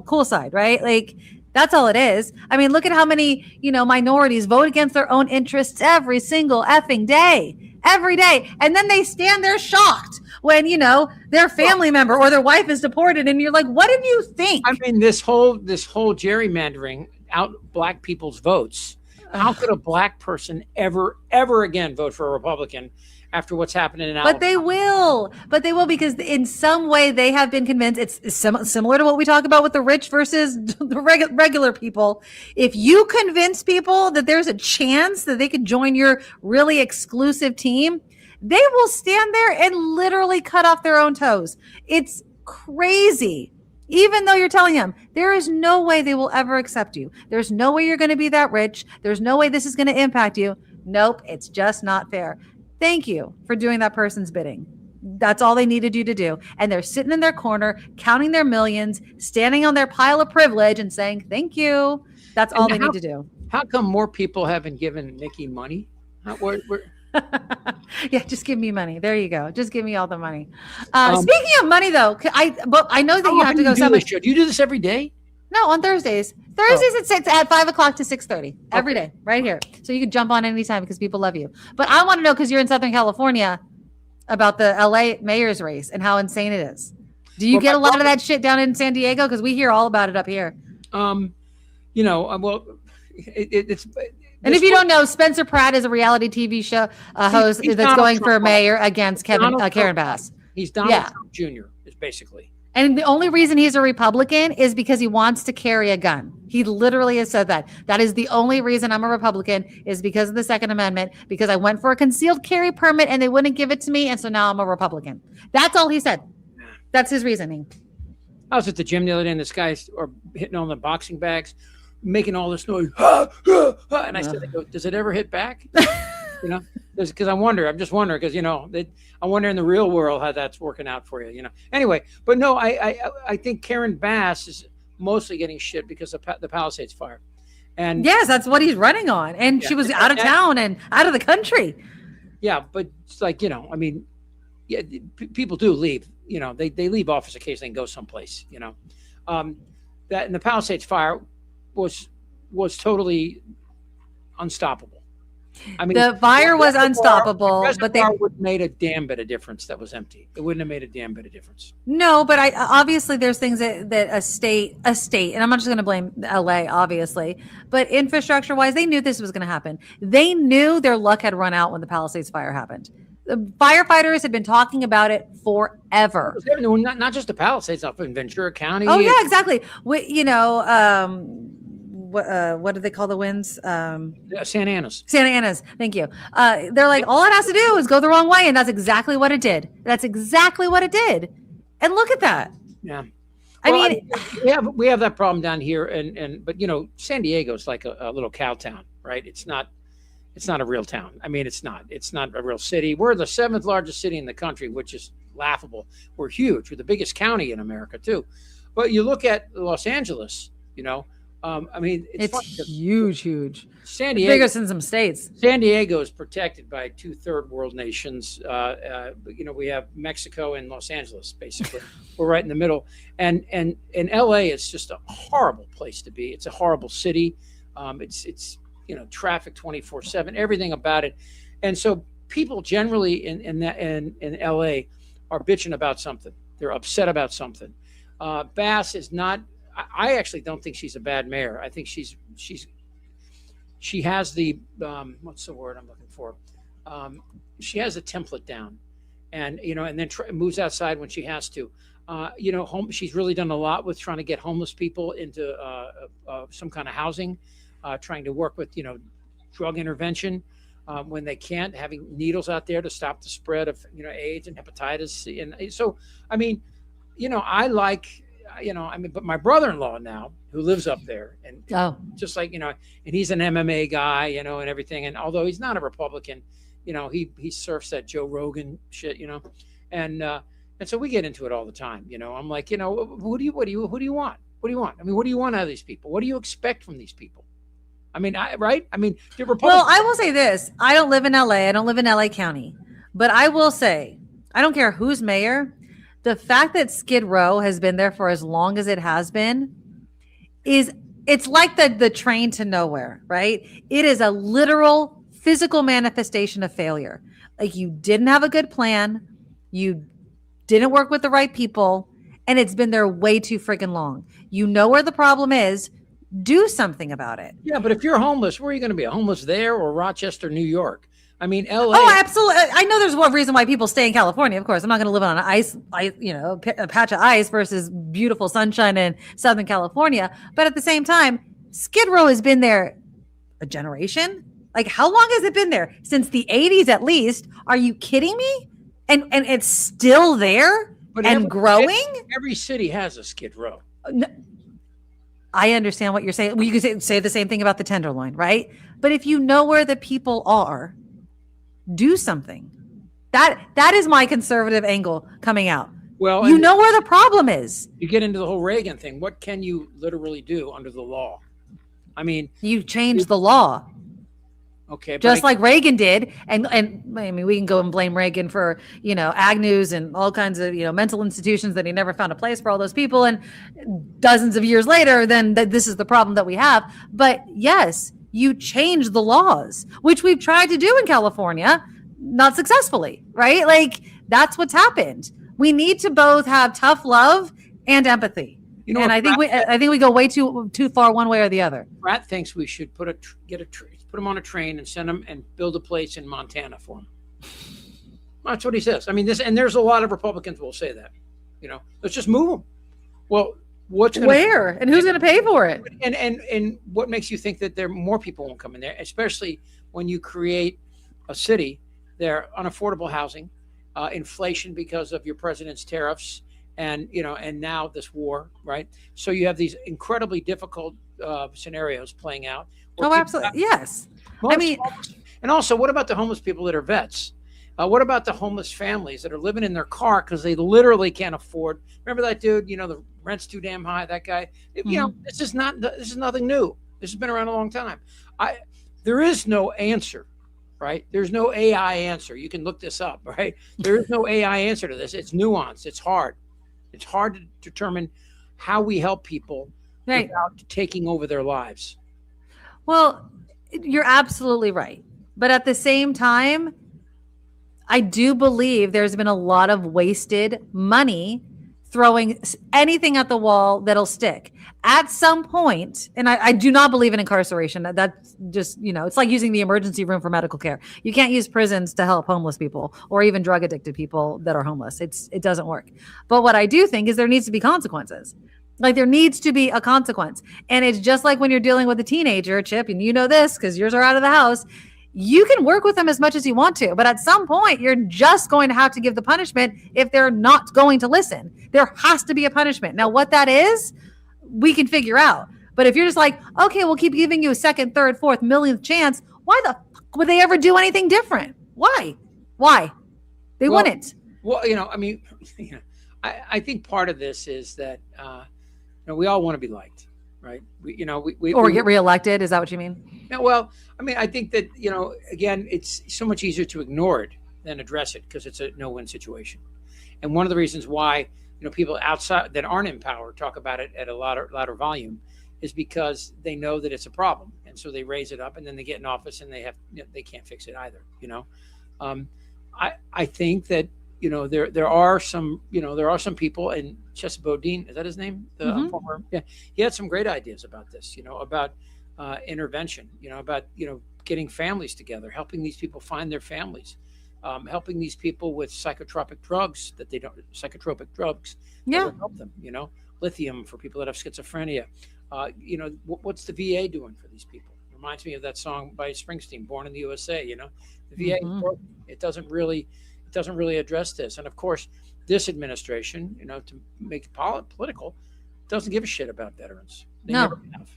cool side, right? Like. That's all it is. I mean, look at how many, minorities vote against their own interests every single effing day, every day. And then they stand there shocked when, their family member or their wife is deported. And you're like, what did you think? I mean, this whole gerrymandering out black people's votes. How could a black person ever again vote for a Republican after what's happening in Alabama? But they will because in some way they have been convinced. It's similar to what we talk about with the rich versus the regular people. If you convince people that there's a chance that they could join your really exclusive team, they will stand there and literally cut off their own toes. It's crazy. Even though you're telling them there is no way they will ever accept you. There's no way you're going to be that rich. There's no way this is going to impact you. Nope, it's just not fair. Thank you for doing that person's bidding. That's all they needed you to do. And they're sitting in their corner, counting their millions, standing on their pile of privilege and saying, thank you. That's all they need to do. How come more people haven't given Nikki money? Yeah, just give me money. There you go. Just give me all the money. Speaking of money, though, I know that you have to go somewhere. Do you do this every day? No, on Thursdays. Thursdays at 5 o'clock to 6:30 every day, right here. So you can jump on anytime because people love you. But I want to know, because you're in Southern California, about the LA mayor's race and how insane it is. Do you get a lot of that shit down in San Diego? Because we hear all about it up here. It's. And if you don't know, Spencer Pratt is a reality TV show host that's going for mayor against Karen Bass. He's Donald Trump Jr. is basically. And the only reason he's a Republican is because he wants to carry a gun. He literally has said that. That is the only reason I'm a Republican, is because of the Second Amendment, because I went for a concealed carry permit and they wouldn't give it to me. And so now I'm a Republican. That's all he said. That's his reasoning. I was at the gym the other day and this guy's hitting on the boxing bags, making all this noise. And I said, does it ever hit back? Because I'm just wondering, because, I wonder in the real world how that's working out for you, Anyway, but no, I think Karen Bass is mostly getting shit because of the Palisades fire. And yes, that's what he's running on. And she was out of town and out of the country. Yeah, but it's like, people do leave. They leave office occasionally and go someplace. That and the Palisades fire was totally unstoppable. I mean, the fire was unstoppable, but they would have made a damn bit of difference that was empty. It wouldn't have made a damn bit of difference. No, but obviously there's things that a state, and I'm not just going to blame LA, obviously, but infrastructure wise, they knew this was going to happen. They knew their luck had run out when the Palisades fire happened. The firefighters had been talking about it forever. Not just the Palisades, up in Ventura County. Oh yeah, exactly. What do they call the winds? Santa Ana's. Santa Ana's. Thank you. They're like, all it has to do is go the wrong way. And that's exactly what it did. And look at that. Yeah. I mean, we have that problem down here. But San Diego's like a little cow town, right? It's not a real town. I mean, it's not a real city. We're the 7th largest city in the country, which is laughable. We're huge. We're the biggest county in America too. But you look at Los Angeles, I mean, it's huge. San Diego, bigger than some states. San Diego is protected by 2 third-world nations. We have Mexico and Los Angeles, basically. We're right in the middle. And LA is just a horrible place to be. It's a horrible city. It's traffic 24/7, everything about it. And so people generally in LA are bitching about something. They're upset about something. Bass is not. I actually don't think she's a bad mayor. I think she has the what's the word I'm looking for? She has the template down, and and then moves outside when she has to. She's really done a lot with trying to get homeless people into some kind of housing, trying to work with drug intervention when they can't, having needles out there to stop the spread of AIDS and hepatitis. And so, I mean, but my brother-in-law now, who lives up there, and just like, and he's an MMA guy, and everything. And although he's not a Republican, he surfs that Joe Rogan shit, and so we get into it all the time. I'm like, who do you want? What do you want? I mean, what do you want out of these people? What do you expect from these people? I mean, right? I mean, the Republicans. Well, I will say this. I don't live in LA. I don't live in LA County, but I will say, I don't care who's mayor. The fact that Skid Row has been there for as long as it has been it's like the train to nowhere, right? It is a literal physical manifestation of failure. Like, you didn't have a good plan. You didn't work with the right people, and it's been there way too freaking long. You know where the problem is. Do something about it. Yeah, but if you're homeless, where are you going to be? Homeless there or Rochester, New York? I mean, LA. Oh, absolutely. I know there's one reason why people stay in California. Of course, I'm not going to live on a patch of ice versus beautiful sunshine in Southern California. But at the same time, Skid Row has been there a generation. Like, how long has it been there? Since the 80s, at least. Are you kidding me? And it's still there growing. Every city has a Skid Row. No, I understand what you're saying. Well, you could say the same thing about the Tenderloin, right? But if you know where the people are, do something. That is my conservative angle coming out. Well, you know where the problem is. You get into the whole Reagan thing. What can you literally do under the law? I mean, you change the law. Okay. Just like Reagan did. And I mean, we can go and blame Reagan for, Agnew's and all kinds of, mental institutions that he never found a place for all those people. And dozens of years later, then this is the problem that we have. But yes, you change the laws, which we've tried to do in California, not successfully, right? Like, that's what's happened. We need to both have tough love and empathy. And I think we go way too far one way or the other. Pratt thinks we should put him on a train and send him and build a place in Montana for him. That's what he says. I mean, and there's a lot of Republicans will say that. Let's just move them. Well, what's going Where and who's going to pay for it? And what makes you think that more people won't come in there, especially when you create a city there, unaffordable housing, inflation because of your president's tariffs, and now this war, right? So you have these incredibly difficult scenarios playing out. Oh, absolutely. Yes. And also, what about the homeless people that are vets? What about the homeless families that are living in their car because they literally can't afford? Remember that dude? The rent's too damn high. That guy. This is nothing new. This has been around a long time. There is no answer, right? There's no AI answer. You can look this up, right? There is no AI answer to this. It's nuanced. It's hard. It's hard to determine how we help people without taking over their lives. Well, you're absolutely right. But at the same time, I do believe there's been a lot of wasted money throwing anything at the wall that'll stick. At some point, and I do not believe in incarceration. That's just, it's like using the emergency room for medical care. You can't use prisons to help homeless people or even drug addicted people that are homeless. It doesn't work. But what I do think is there needs to be consequences. Like there needs to be a consequence. And it's just like when you're dealing with a teenager, Chip, and you know this because yours are out of the house. You can work with them as much as you want to, but at some point you're just going to have to give the punishment if they're not going to listen. There has to be a punishment. Now, what that is, we can figure out. But if you're just like, okay, we'll keep giving you a second, third, fourth, millionth chance, why the fuck would they ever do anything different? Why? They wouldn't. Well, I think part of this is that we all want to be liked, right? We get reelected. Is that what you mean? Yeah, well, I think that, again, it's so much easier to ignore it than address it because it's a no-win situation. And one of the reasons why, people outside that aren't in power talk about it at a louder volume is because they know that it's a problem. And so they raise it up and then they get in office and they can't fix it either. I think that, there are some people, and Chesa Boudin, is that his name? Former, he had some great ideas about this, about intervention, about, getting families together, helping these people find their families, helping these people with psychotropic drugs that will help them, lithium for people that have schizophrenia. What's the VA doing for these people? Reminds me of that song by Springsteen, Born in the USA, the VA, it doesn't really address this. And of course, this administration, to make it political, doesn't give a shit about veterans. They never have.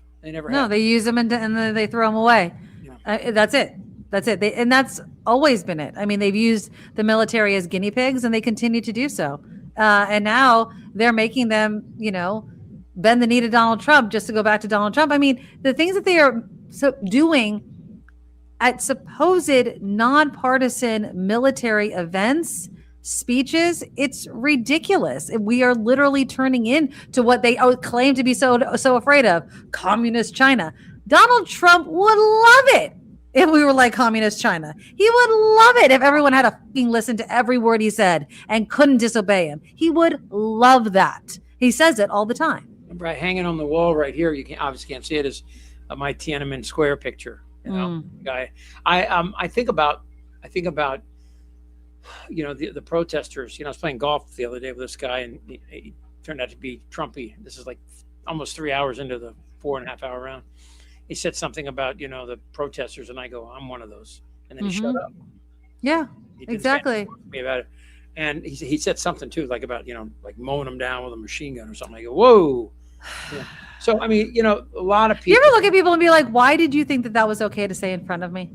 No, they use them and then they throw them away. Yeah. That's it. And that's always been it. They've used the military as guinea pigs and they continue to do so. And now they're making them, bend the knee to Donald Trump just to go back to Donald Trump. The things that they are doing at supposed nonpartisan military events, speeches, it's ridiculous. We are literally turning into what they claim to be so afraid of, communist China. Donald Trump would love it if we were like communist China. He would love it if everyone had to fucking listen to every word he said and couldn't disobey him. He would love that. He says it all the time. Right, hanging on the wall right here, you obviously can't see it, is my Tiananmen Square picture. I think about the protesters. I was playing golf the other day with this guy, and he turned out to be Trumpy. This is like almost 3 hours into the 4.5 hour round. He said something about the protesters, and I go, I'm one of those, and then he shut up. Yeah, exactly. Me about it, and he said something too, like about like mowing them down with a machine gun or something. I go, whoa. Yeah. So a lot of people. You ever look at people and be like, why did you think that was okay to say in front of me?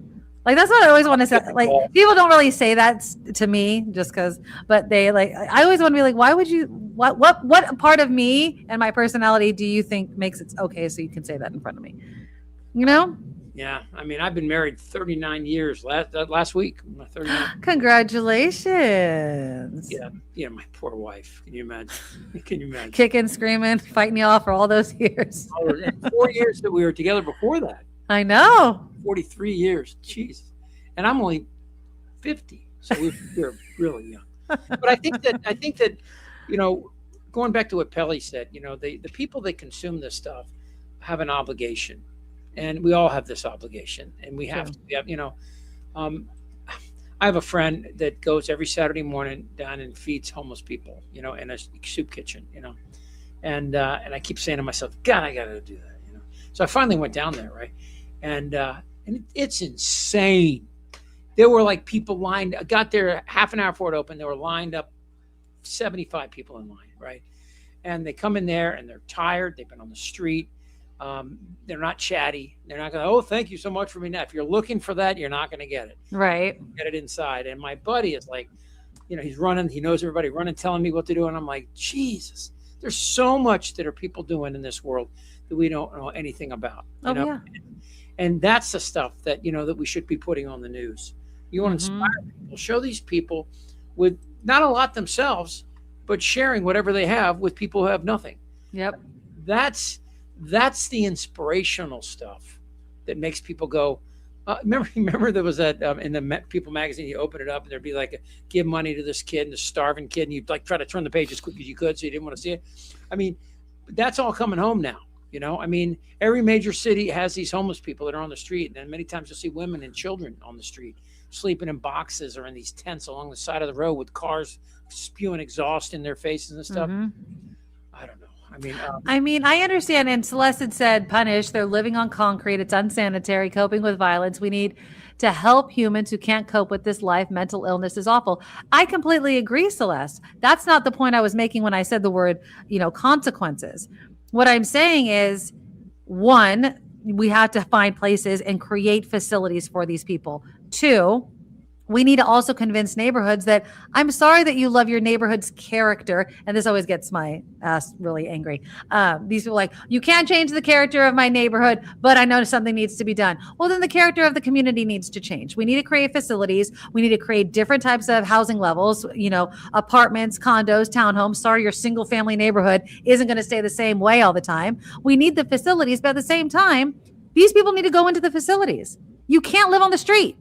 Like, that's what I always want to say. Like, people don't really say that to me just because, but they I always want to be like, why would you, what part of me and my personality do you think makes it okay so you can say that in front of me? Yeah. I've been married 39 years last week. 39. Congratulations. Yeah. My poor wife. Can you imagine? Kicking, screaming, fighting you off for all those years. 4 years that we were together before that. I know. 43 years. Jeez. And I'm only 50. So we're really young. But I think that, going back to what Pelley said, the people that consume this stuff have an obligation. And we all have this obligation, and we have to. I have a friend that goes every Saturday morning down and feeds homeless people, you know, in a soup kitchen, you know, and I keep saying to myself, God, I got to do that, you know. So I finally went down there, right, and it's insane. There were like people lined. I got there half an hour before it opened. They were lined up, 75 people in line, right, and they come in there and they're tired. They've been on the street. They're not chatty. They're not going to, oh, thank you so much for me. Now, if you're looking for that, you're not going to get it. Right. Get it inside. And my buddy is like, you know, he's running. He knows everybody running, telling me what to do. And I'm like, Jesus, there's so much that are people doing in this world that we don't know anything about. You know? Yeah. And that's the stuff that, you know, that we should be putting on the news. You want to inspire people, show these people with not a lot themselves, but sharing whatever they have with people who have nothing. Yep. That's the inspirational stuff that makes people go. Remember there was that in the People magazine. You open it up and there'd be like, give money to this kid and the starving kid, and you'd like try to turn the page as quick as you could so you didn't want to see it. I mean, that's all coming home now. You know, I mean, every major city has these homeless people that are on the street, and then many times you'll see women and children on the street sleeping in boxes or in these tents along the side of the road with cars spewing exhaust in their faces and stuff. I don't know. I mean, I understand. And Celeste had said, punish. They're living on concrete. It's unsanitary, coping with violence. We need to help humans who can't cope with this life. Mental illness is awful. I completely agree, Celeste. That's not the point I was making when I said the word, you know, consequences. What I'm saying is, one, we have to find places and create facilities for these people. Two, we need to also convince neighborhoods that I'm sorry that you love your neighborhood's character. And this always gets my ass really angry. These people are like, you can't change the character of my neighborhood, but I know something needs to be done. Well, then the character of the community needs to change. We need to create facilities. We need to create different types of housing levels, you know, apartments, condos, townhomes. Sorry, your single family neighborhood isn't going to stay the same way all the time. We need the facilities, but at the same time, these people need to go into the facilities. You can't live on the street.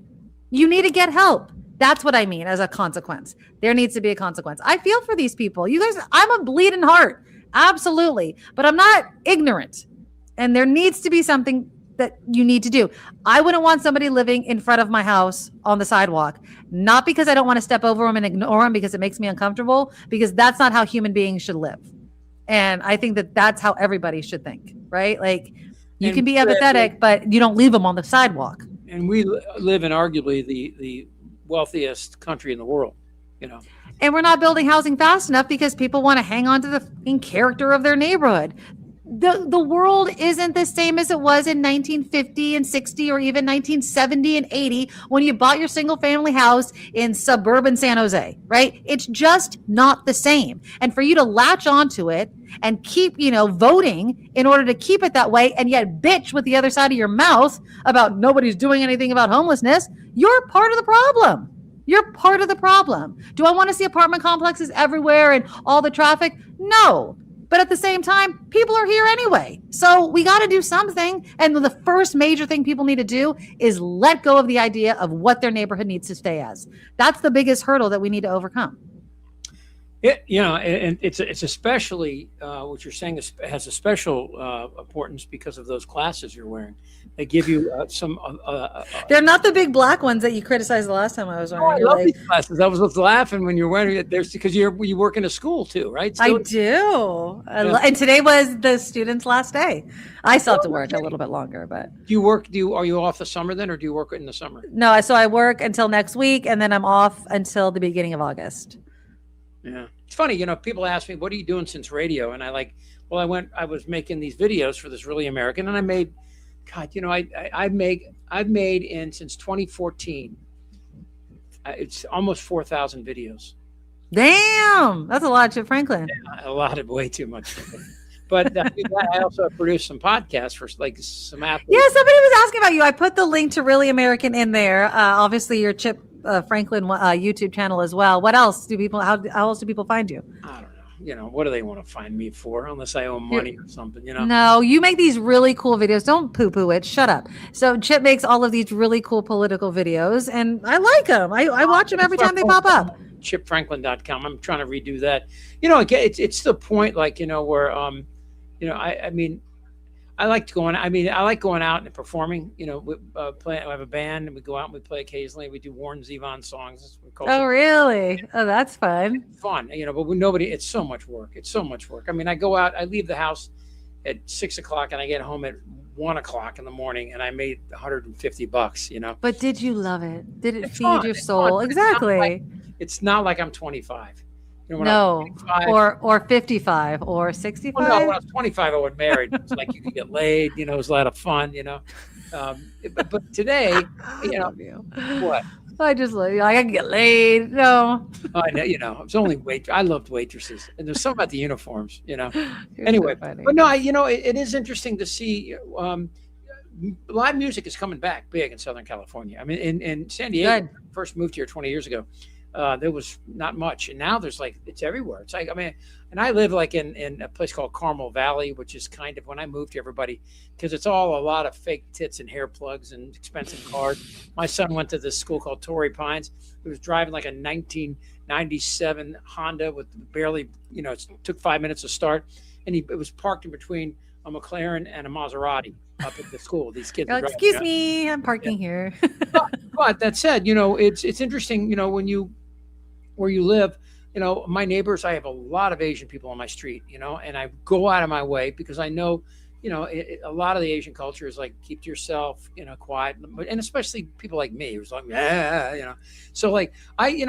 You need to get help. That's what I mean as a consequence. There needs to be a consequence. I feel for these people. You guys, I'm a bleeding heart. Absolutely. But I'm not ignorant. And there needs to be something that you need to do. I wouldn't want somebody living in front of my house on the sidewalk, not because I don't want to step over them and ignore them because it makes me uncomfortable, because that's not how human beings should live. And I think that that's how everybody should think, right? Like, you can be empathetic, but you don't leave them on the sidewalk. And we live in arguably the wealthiest country in the world, you know. And we're not building housing fast enough because people want to hang on to the character of their neighborhood. The world isn't the same as it was in 1950 and 60 or even 1970 and 80 when you bought your single family house in suburban San Jose, right? It's just not the same. And for you to latch onto it and keep, you know, voting in order to keep it that way and yet bitch with the other side of your mouth about nobody's doing anything about homelessness, you're part of the problem. You're part of the problem. Do I want to see apartment complexes everywhere and all the traffic? No. But at the same time, people are here anyway. So we got to do something. And the first major thing people need to do is let go of the idea of what their neighborhood needs to stay as. That's the biggest hurdle that we need to overcome. You know, and it's especially what you're saying has a special importance because of those glasses you're wearing. They give you some. They're not the big black ones that you criticized the last time I was wearing. I love these glasses. I was laughing when you're wearing it. There's because you work in a school too, right? I do. And today was the students' last day. I still have to work a little bit longer, but do you work? Are you off the summer then, or do you work in the summer? No, so I work until next week, and then I'm off until the beginning of August. Yeah. It's funny, you know, people ask me, what are you doing since radio? And I was making these videos for This Really American, and I made, God, you know, I've made in since 2014, it's almost 4,000 videos. Damn. That's a lot, Chip Franklin. Yeah, a lot of way too much. But I also produced some podcasts for like some athletes. Yeah, somebody was asking about you. I put the link to Really American in there. Obviously, your Chip Franklin YouTube channel as well. What else do people? How else do people find you? I don't know. You know, what do they want to find me for? Unless I owe money or something. You know. No, you make these really cool videos. Don't poo-poo it. Shut up. So Chip makes all of these really cool political videos, and I like them. I watch them every time they pop up. ChipFranklin.com. I'm trying to redo that. You know, it's the point, like, you know, where you know, I mean, I like going. I mean, I like going out and performing. You know, we play. I have a band, and we go out and we play occasionally. We do Warren Zevon songs. Oh, really? Oh, that's fun. It's fun, you know. But when nobody, it's so much work. It's so much work. I mean, I go out. I leave the house at 6 o'clock, and I get home at 1 o'clock in the morning, and I made $150. You know. But did you love it? Did it It's feed fun. your It's soul? fun. Exactly. It's not like I'm 25. You know, when No, I was 25, or 55 or 65. well, no, when I was 25, I was married. It's like you could get laid. You know, it was a lot of fun. You know, but today, you know, what? I just love you. I can get laid. No. I know, you know, I was only I loved waitresses, and there's something about the uniforms. You know. You're Anyway, so funny. but no, you know, it is interesting to see. Live music is coming back big in Southern California. I mean, in San Diego, Good. when I first moved here 20 years ago. There was not much, and now there's like it's everywhere. It's like, I mean, and I live like in a place called Carmel Valley, which is kind of, when I moved to everybody, because it's all a lot of fake tits and hair plugs and expensive cars. My son went to this school called Torrey Pines. He was driving like a 1997 Honda with barely, you know, it took 5 minutes to start, and it was parked in between a McLaren and a Maserati up at the school. These kids. You're like, excuse me, I'm parking here. But that said, you know, it's interesting, you know, where you live, you know, my neighbors, I have a lot of Asian people on my street, you know, and I go out of my way because I know, you know, a lot of the Asian culture is like, keep to yourself, you know, quiet. And especially people like me, who's like, yeah, you know. So like, we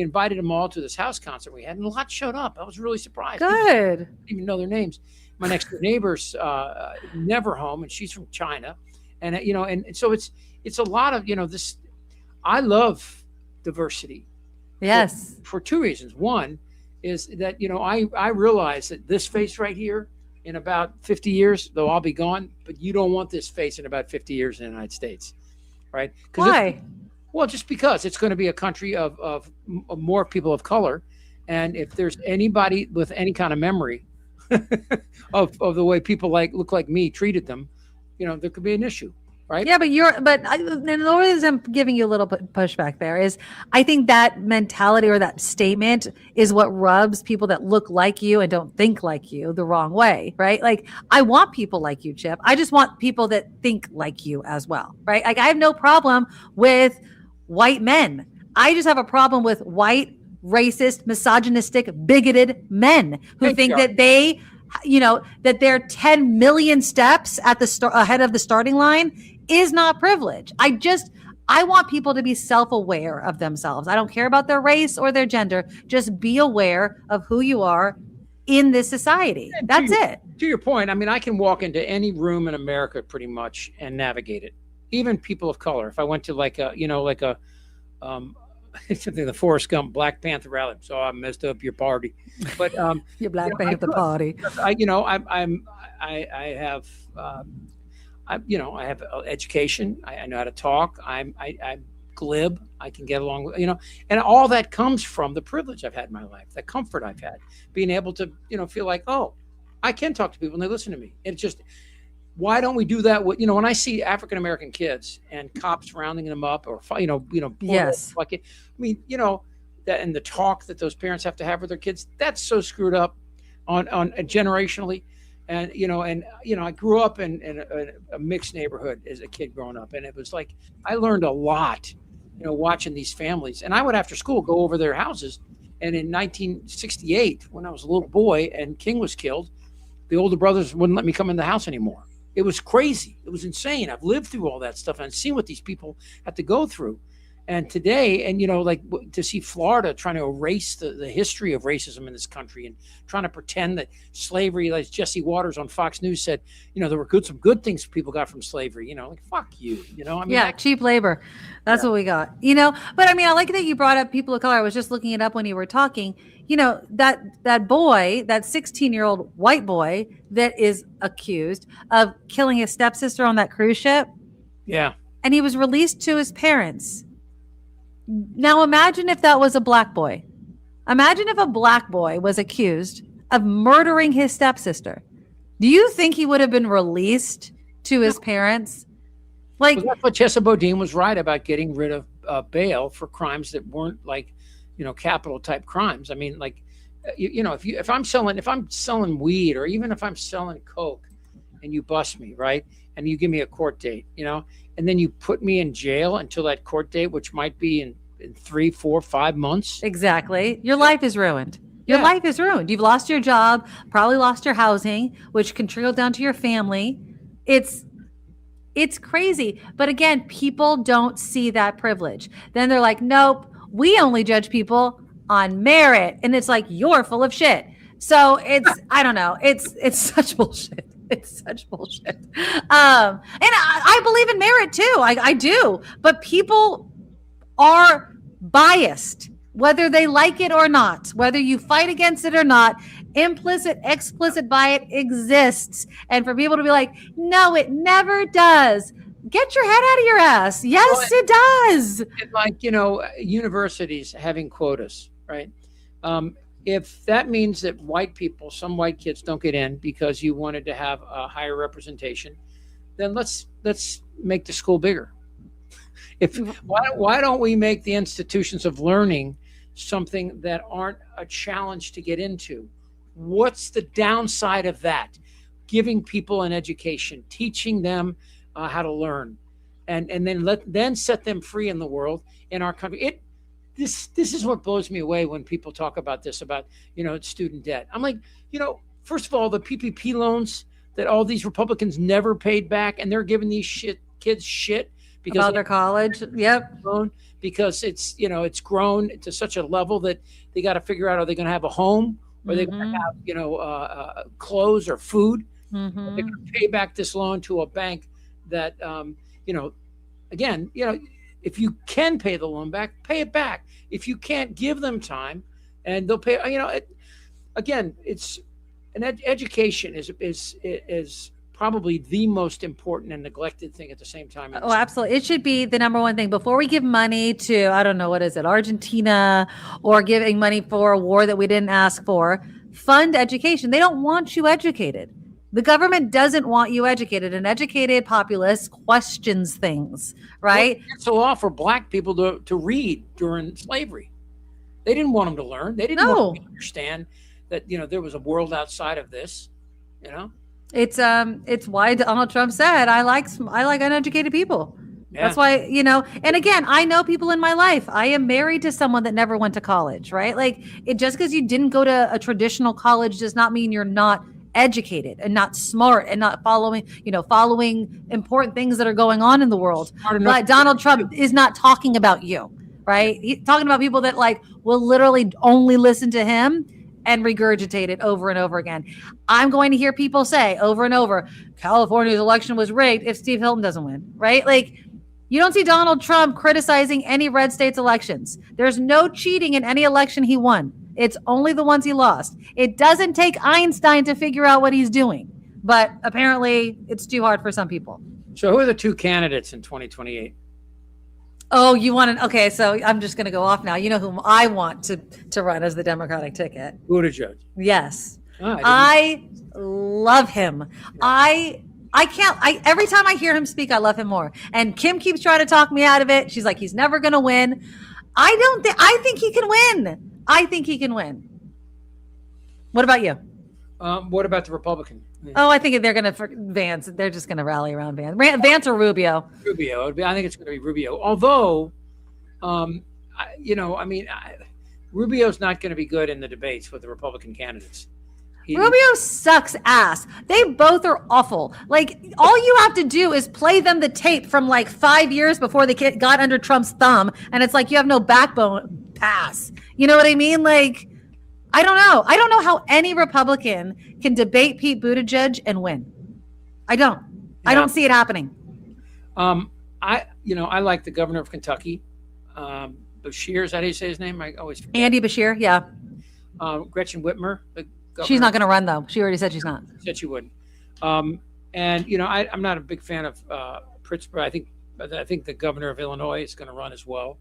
invited them all to this house concert we had, and a lot showed up. I was really surprised. Good. I didn't even know their names. My next door neighbor's never home, and she's from China. And, you know, and so it's a lot of, you know, this, I love diversity. Yes. For two reasons. One is that, you know, I realize that this face right here, in about 50 years, they'll all be gone, but you don't want this face in about 50 years in the United States, right? Why? Well, just because it's going to be a country of more people of color. And if there's anybody with any kind of memory of the way people look like me treated them, you know, there could be an issue. Right? Yeah, and the reason I'm giving you a little pushback there is I think that mentality or that statement is what rubs people that look like you and don't think like you the wrong way, right? Like, I want people like you, Chip. I just want people that think like you as well, right? Like, I have no problem with white men. I just have a problem with white, racist, misogynistic, bigoted men who think that they, you know, that they're 10 million steps at the ahead of the starting line is not privilege. I want people to be self-aware of themselves. I don't care about their race or their gender. Just be aware of who you are in this society. That's it. To your point, I mean, I can walk into any room in America pretty much and navigate it. Even people of color. If I went to like a, you know, like a, something, the Forrest Gump Black Panther rally. So I messed up your party, but your Black Panther party. I have education. I know how to talk. I'm glib. I can get along with, you know, and all that comes from the privilege I've had in my life, the comfort I've had, being able to, you know, feel like, oh, I can talk to people and they listen to me. It's just, why don't we do that? With, you know, when I see African American kids and cops rounding them up, or yes, like, I mean, you know, that, and the talk that those parents have to have with their kids, that's so screwed up on generationally. And, you know, I grew up in a mixed neighborhood as a kid growing up. And it was like, I learned a lot, you know, watching these families. And I would, after school, go over their houses. And in 1968, when I was a little boy and King was killed, the older brothers wouldn't let me come in the house anymore. It was crazy. It was insane. I've lived through all that stuff and seen what these people had to go through. And today, and, you know, like, to see Florida trying to erase the history of racism in this country and trying to pretend that slavery, like Jesse Waters on Fox News said, you know, there were some good things people got from slavery, you know, like, fuck you, you know? I mean, yeah, cheap labor. That's what we got, you know? But I mean, I like that you brought up people of color. I was just looking it up when you were talking, you know, that boy, that 16-year-old white boy that is accused of killing his stepsister on that cruise ship. Yeah. And he was released to his parents. Now imagine if that was a black boy. Imagine if a black boy was accused of murdering his stepsister. Do you think he would have been released to his parents? Like, well, that's what Chesa Bodine was right about, getting rid of bail for crimes that weren't, like, you know, capital type crimes. I mean, like, you know, if I'm selling weed, or even if I'm selling coke, and you bust me, right? And you give me a court date, and then you put me in jail until that court date, which might be in 3, 4, 5 months. Exactly. Your life is ruined. Your Yeah. life is ruined. You've lost your job, probably lost your housing, which can trickle down to your family. It's crazy. But again, people don't see that privilege. Then they're like, nope, we only judge people on merit. And it's like, you're full of shit. So I don't know. It's such bullshit. It's such bullshit. And I believe in merit too. I do. But people are biased, whether they like it or not, whether you fight against it or not. Implicit, explicit bias exists. And for people to be like, no, it never does. Get your head out of your ass. Yes, it does. And like, universities having quotas, right? If that means that some white kids don't get in because you wanted to have a higher representation, then let's make the school bigger. Why don't we make the institutions of learning something that aren't a challenge to get into? What's the downside of that? Giving people an education, teaching them how to learn, and then set them free in the world, in our country. This is what blows me away when people talk about this, about student debt. I'm like, first of all, the PPP loans that all these Republicans never paid back, and they're giving these kids shit because about their college. Yep. Because it's it's grown to such a level that they got to figure out, are they going to have a home, or are they going to have clothes or food? They're going to pay back this loan to a bank that again, if you can pay the loan back, pay it back. If you can't, give them time, and they'll pay. Again, it's education is probably the most important and neglected thing at the same time. Oh, absolutely. It should be the number one thing before we give money to, I don't know, what is it, Argentina, or giving money for a war that we didn't ask for. Fund education. They don't want you educated. The government doesn't want you educated. An educated populace questions things, right? Well, it's a law for black people to read during slavery. They didn't want them to learn. They didn't want them to understand that there was a world outside of this. It's why Donald Trump said, I like uneducated people. Yeah. That's why, and again, I know people in my life. I am married to someone that never went to college, right? Like, just because you didn't go to a traditional college does not mean you're not educated and not smart and not following important things that are going on in the world. But Donald Trump is not talking about you, right? He's talking about people that will literally only listen to him and regurgitate it over and over again. I'm going to hear people say over and over, California's election was rigged if Steve Hilton doesn't win, right? Like, you don't see Donald Trump criticizing any red states elections. There's no cheating in any election he won. It's only the ones he lost. It doesn't take Einstein to figure out what he's doing, but apparently it's too hard for some people. So who are the two candidates in 2028? Oh, you want to? Okay, so I'm just going to go off now. You know whom I want to run as the Democratic ticket? Buttigieg. Yes. I love him. Yeah. I can't, every time I hear him speak, I love him more. And Kim keeps trying to talk me out of it. She's like, he's never going to win. I think he can win. I think he can win. What about you? What about the Republican? Oh, I think they're going to Vance. They're just going to rally around Vance. Vance or Rubio? Rubio. I think it's going to be Rubio. Although, Rubio's not going to be good in the debates with the Republican candidates. Rubio sucks ass. They both are awful. Like, all you have to do is play them the tape from 5 years before they got under Trump's thumb, and it's like you have no backbone. Pass. You know what I mean? Like, I don't know. I don't know how any Republican can debate Pete Buttigieg and win. I don't. Yeah. I don't see it happening. I like the governor of Kentucky, Bashir. Is that how you say his name? I always forget. Andy Bashir. Yeah. Gretchen Whitmer. She's not going to run though. She already said she's not. Said she would. I'm not a big fan of Pritzker. I think the governor of Illinois is going to run as well.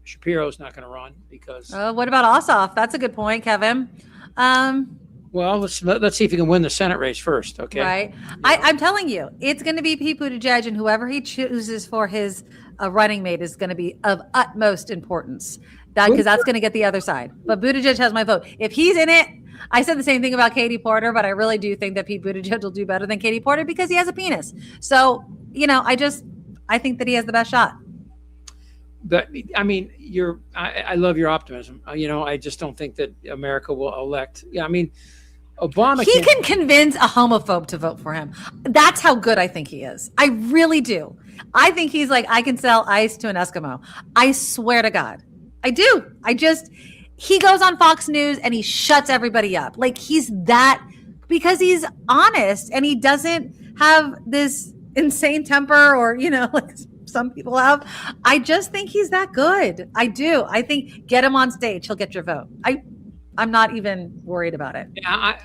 Shapiro's not going to run because. What about Ossoff? That's a good point, Kevin. Well, let's see if he can win the Senate race first, okay? Right. I'm telling you, it's going to be Pete Buttigieg, and whoever he chooses for his running mate is going to be of utmost importance. Because that's going to get the other side. But Buttigieg has my vote. If he's in it, I said the same thing about Katie Porter, but I really do think that Pete Buttigieg will do better than Katie Porter because he has a penis. So, I think that he has the best shot. But I mean, I love your optimism. I just don't think that America will elect. Yeah, I mean, Obama. He can convince a homophobe to vote for him. That's how good I think he is. I really do. I think he's like, I can sell ice to an Eskimo. I swear to God. I do. He goes on Fox News and he shuts everybody up. Like he's that because he's honest and he doesn't have this insane temper or, like some people have. I just think he's that good. I do. I think get him on stage. He'll get your vote. I'm not even worried about it. Yeah,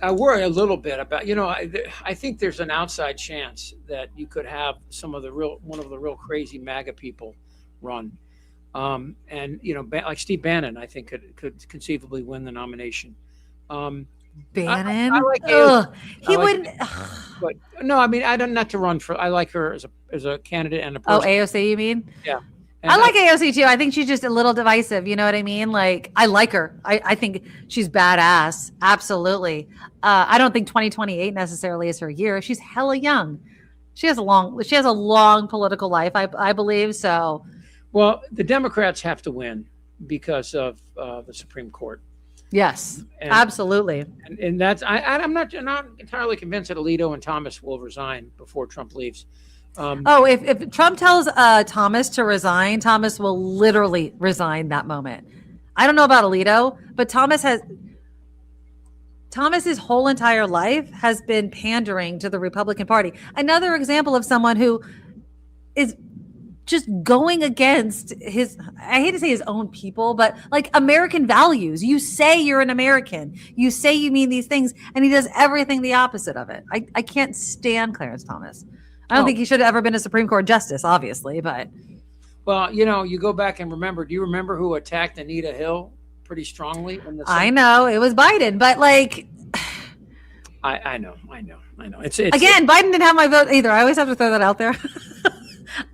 I worry a little bit about, I think there's an outside chance that you could have one of the real crazy MAGA people run. And, like Steve Bannon, I think could conceivably win the nomination. Bannon? I like he wouldn't. But no, I mean, not to run for, I like her as a candidate and a person. Oh, AOC, you mean? Yeah. I like AOC too. I think she's just a little divisive. You know what I mean? Like, I like her. I think she's badass. Absolutely. I don't think 2028 necessarily is her year. She's hella young. She has a long political life, I believe. So, well, the Democrats have to win because of the Supreme Court. Yes, absolutely. And that's I'm not entirely convinced that Alito and Thomas will resign before Trump leaves. If Trump tells Thomas to resign, Thomas will literally resign that moment. I don't know about Alito, but Thomas's whole entire life has been pandering to the Republican Party. Another example of someone who is just going against I hate to say his own people, but like American values. You say you're an American. You say you mean these things, and he does everything the opposite of it. I can't stand Clarence Thomas. I don't think he should have ever been a Supreme Court justice, obviously, but. Well, you go back and remember, do you remember who attacked Anita Hill pretty strongly? I know, it was Biden, but like. I know. It's again, Biden didn't have my vote either. I always have to throw that out there.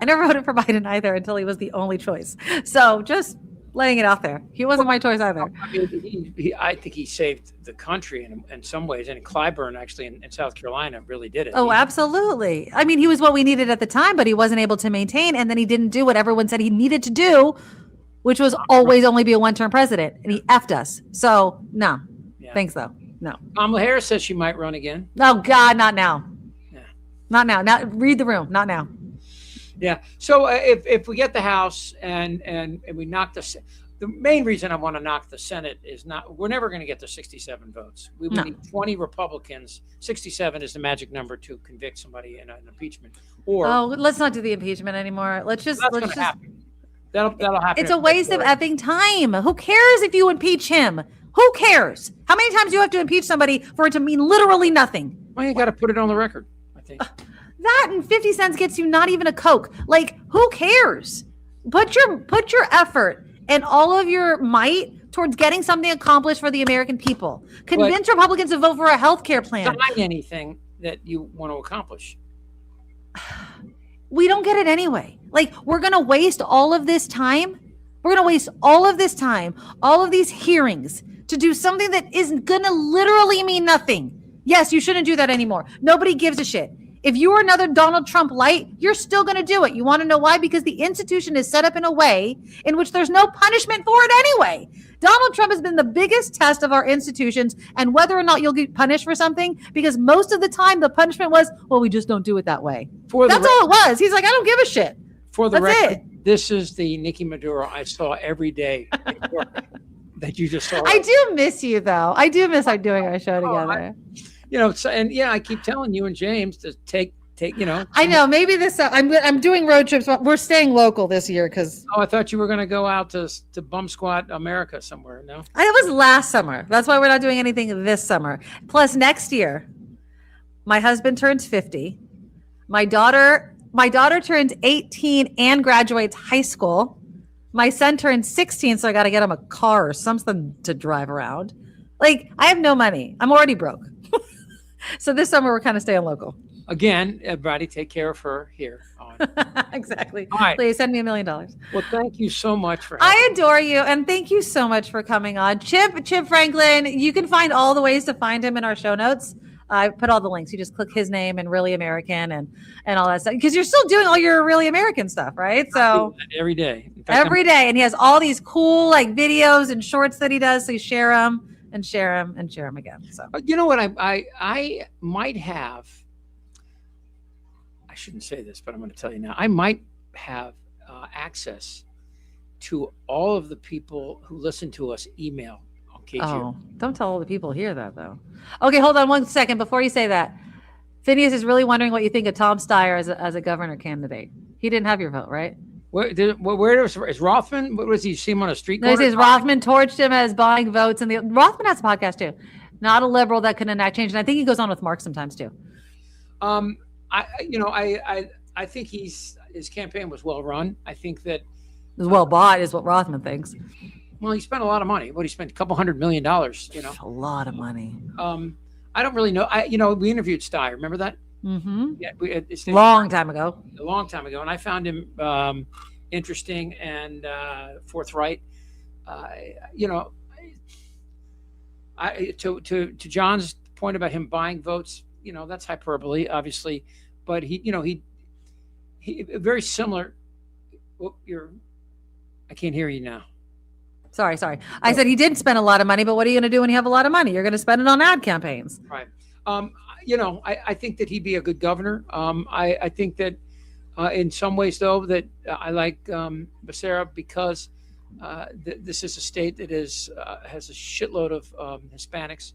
I never voted for Biden either until he was the only choice. So just laying it out there. He wasn't my choice either. I mean, I think he saved the country in some ways. And Clyburn, actually, in South Carolina, really did it. Oh, absolutely. I mean, he was what we needed at the time, but he wasn't able to maintain. And then he didn't do what everyone said he needed to do, which was always only be a one-term president. And he effed us. So, no. Yeah. Thanks, though. No. Kamala Harris says she might run again. Oh, God, not now. Yeah. Not now. Now, read the room. Not now. Yeah. So if we get the House and we knock the main reason I want to knock the Senate is we're never going to get to 67 votes. We need 20 Republicans. 67 is the magic number to convict somebody in an impeachment. Let's not do the impeachment anymore. Let's just happen. That'll happen. It's a waste of effing time. Who cares if you impeach him? Who cares? How many times do you have to impeach somebody for it to mean literally nothing? Well, you got to put it on the record, I think. That and 50 cents gets you not even a Coke. Like, who cares? Put your effort and all of your might towards getting something accomplished for the American people. Convince Republicans to vote for a health care plan. Sign anything that you want to accomplish. We don't get it anyway. Like, we're going to waste all of this time. We're going to waste all of this time, all of these hearings to do something that is going to literally mean nothing. Yes, you shouldn't do that anymore. Nobody gives a shit. If you were another Donald Trump light, you're still going to do it. You want to know why? Because the institution is set up in a way in which there's no punishment for it anyway. Donald Trump has been the biggest test of our institutions and whether or not you'll get punished for something, because most of the time the punishment was, well, we just don't do it that way. That's all it was. He's like, I don't give a shit. For the record, this is the Nikki Maduro I saw every day that you just saw. I do miss you, though. I do miss doing our show together. I keep telling you and James to take. I know. Maybe this. I'm doing road trips. But we're staying local this year because. Oh, I thought you were going to go out to bum squat America somewhere. No, it was last summer. That's why we're not doing anything this summer. Plus, next year, my husband turns 50. My daughter turns 18 and graduates high school. My son turns 16, so I got to get him a car or something to drive around. Like, I have no money. I'm already broke. So this summer we're kind of staying local. Again, everybody take care of her here on Exactly. All right. Please send me $1 million. Well, thank you so much for having I adore you. And thank you so much for coming on. Chip Franklin, you can find all the ways to find him in our show notes. I put all the links. You just click his name and Really American and all that stuff. Because you're still doing all your Really American stuff, right? So every day. In fact, every day. And he has all these cool like videos and shorts that he does. So you share them and share them and share them again. So you know what? I might have, I shouldn't say this, but I'm going to tell you now. I might have access to all of the people who listen to us email on KQ. Oh, don't tell all the people here that though. Okay, hold on one second before you say that. Phineas is really wondering what you think of Tom Steyer as a governor candidate. He didn't have your vote, right? Where is Rothman? What was he? See him on a street No, he corner? says Rothman torched him as buying votes, and Rothman has a podcast too. Not a liberal that can enact change, and I think he goes on with Mark sometimes too. I think his campaign was well run. I think that It was well bought, is what Rothman thinks. well, he spent a lot of money. What he spent, a couple $100 million. You know, A lot of money. I don't really know. We interviewed Steyer. Remember that? Mm-hmm. Yeah, Long time ago. a long time ago, and I found him interesting and forthright. To John's point about him buying votes, that's hyperbole, obviously, but he very similar. Oh, I can't hear you now. Sorry. I said he did spend a lot of money, but what are you going to do when you have a lot of money? You're going to spend it on ad campaigns. Right. I think that he'd be a good governor. I think that in some ways, though, that I like Becerra because this is a state that has a shitload of Hispanics,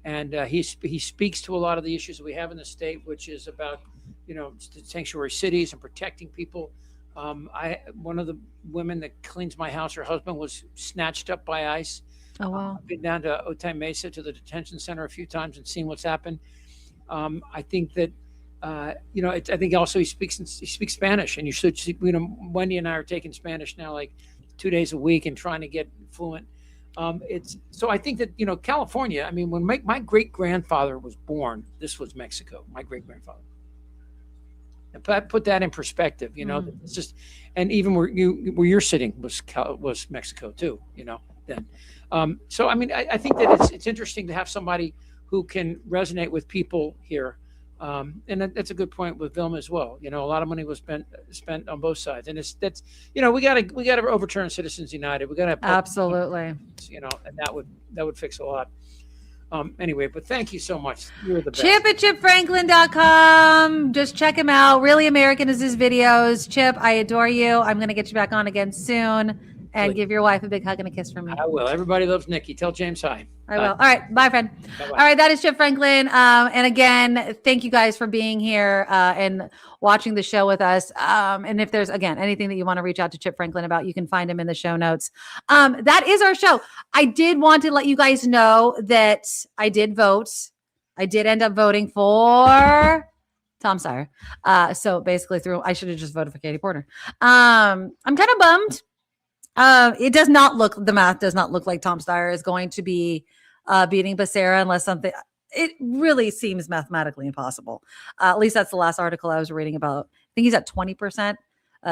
and he speaks to a lot of the issues that we have in the state, which is about sanctuary cities and protecting people. One of the women that cleans my house, her husband was snatched up by ICE. Oh, wow. I've been down to Otay Mesa to the detention center a few times and seen what's happened. I think that I think also he speaks Spanish, and you should see, Wendy and I are taking Spanish now like 2 days a week and trying to get fluent. So I think that California. I mean, when my great grandfather was born, this was Mexico. My great grandfather. And put that in perspective. It's just, and even where you're sitting was Mexico too. Then. So I mean, I think that it's interesting to have somebody who can resonate with people here, and that's a good point with Vilma as well. A lot of money was spent on both sides, and we got to overturn Citizens United. We got to Absolutely. and that would fix a lot. Anyway, but thank you so much. You're the best. Chip at chipfranklin.com. Just check him out. Really American is his videos. Chip, I adore you. I'm going to get you back on again soon. And give your wife a big hug and a kiss from me. I will. Everybody loves Nikki. Tell James hi. I will. All right. Bye, friend. Bye-bye. All right. That is Chip Franklin. And again, thank you guys for being here and watching the show with us. And if there's, again, anything that you want to reach out to Chip Franklin about, you can find him in the show notes. That is our show. I did want to let you guys know that I did vote. I did end up voting for Tom Steyer. So basically I should have just voted for Katie Porter. I'm kind of bummed. The math does not look like Tom Steyer is going to be beating Becerra unless it really seems mathematically impossible. At least that's the last article I was reading about. I think he's at 20%.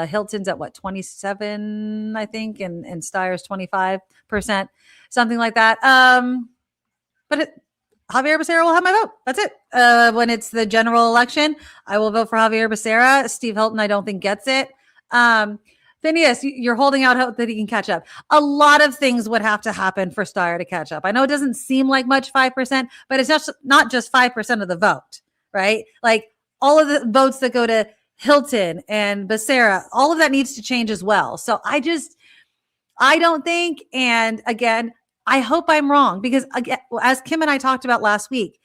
Hilton's at 27, I think, and Steyer's 25%, something like that. But Javier Becerra will have my vote. That's it. When it's the general election, I will vote for Javier Becerra. Steve Hilton, I don't think gets it. Phineas, you're holding out hope that he can catch up. A lot of things would have to happen for Steyer to catch up. I know it doesn't seem like much, 5%, but it's not just 5% of the vote, right? Like all of the votes that go to Hilton and Becerra, all of that needs to change as well. So I don't think, and again, I hope I'm wrong because again, as Kim and I talked about last week,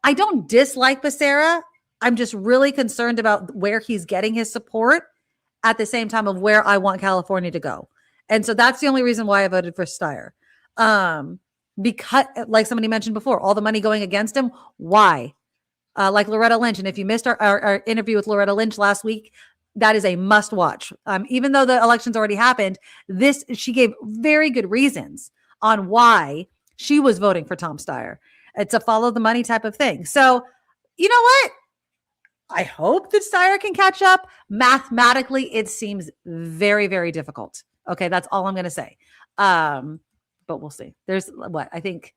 I don't dislike Becerra. I'm just really concerned about where he's getting his support at the same time of where I want California to go. And so that's the only reason why I voted for Steyer. Because like somebody mentioned before, all the money going against him. Why? Like Loretta Lynch. And if you missed our interview with Loretta Lynch last week, that is a must watch. Even though the election's already happened, she gave very good reasons on why she was voting for Tom Steyer. It's a follow the money type of thing. So you know what? I hope that Steyer can catch up. Mathematically, it seems very, very difficult. Okay, that's all I'm going to say. But we'll see. There's I think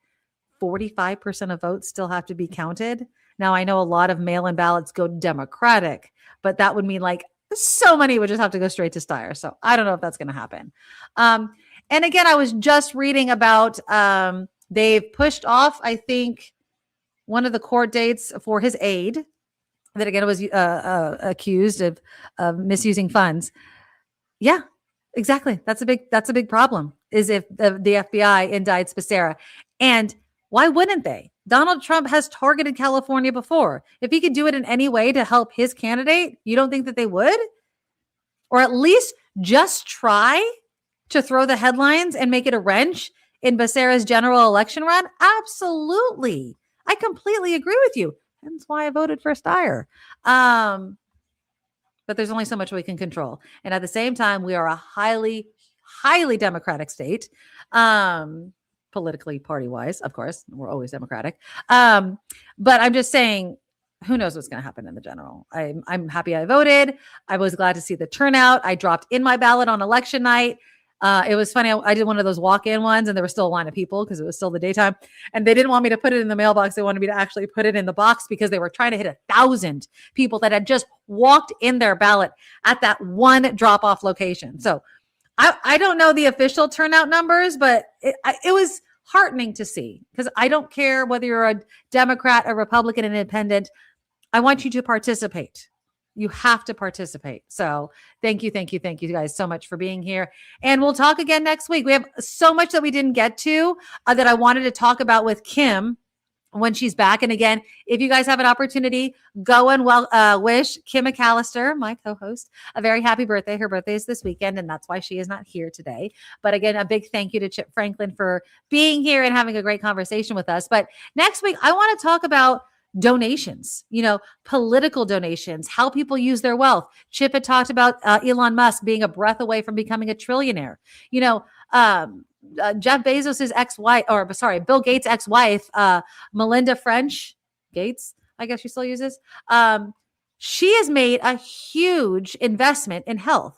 45% of votes still have to be counted. Now, I know a lot of mail-in ballots go Democratic, but that would mean like so many would just have to go straight to Steyer. So I don't know if that's going to happen. And again, I was just reading about they've pushed off, I think, one of the court dates for his aide that again was accused of misusing funds. Yeah, exactly. That's a big problem. Is if the FBI indicts Becerra, and why wouldn't they? Donald Trump has targeted California before. If he could do it in any way to help his candidate, you don't think that they would, or at least just try to throw the headlines and make it a wrench in Becerra's general election run? Absolutely. I completely agree with you. That's why I voted for Steyer. But there's only so much we can control. And at the same time, we are a highly, highly Democratic state, politically, party-wise, of course. We're always Democratic. But I'm just saying, who knows what's going to happen in the general. I'm happy I voted. I was glad to see the turnout. I dropped in my ballot on election night. It was funny. I did one of those walk-in ones, and there was still a line of people because it was still the daytime. And they didn't want me to put it in the mailbox. They wanted me to actually put it in the box because they were trying to hit 1,000 people that had just walked in their ballot at that one drop-off location. So I don't know the official turnout numbers, but it was heartening to see, because I don't care whether you're a Democrat, a Republican, an independent. I want you to participate. You have to participate. So thank you guys so much for being here. And we'll talk again next week. We have so much that we didn't get to that I wanted to talk about with Kim when she's back. And again, if you guys have an opportunity, go and wish Kim McAllister, my co-host, a very happy birthday. Her birthday is this weekend, and that's why she is not here today. But again, a big thank you to Chip Franklin for being here and having a great conversation with us. But next week, I want to talk about donations, political donations, how people use their wealth. Chip had talked about Elon Musk being a breath away from becoming a trillionaire. Jeff Bezos's Bill Gates' ex-wife, Melinda French Gates, I guess she still uses. She has made a huge investment in health.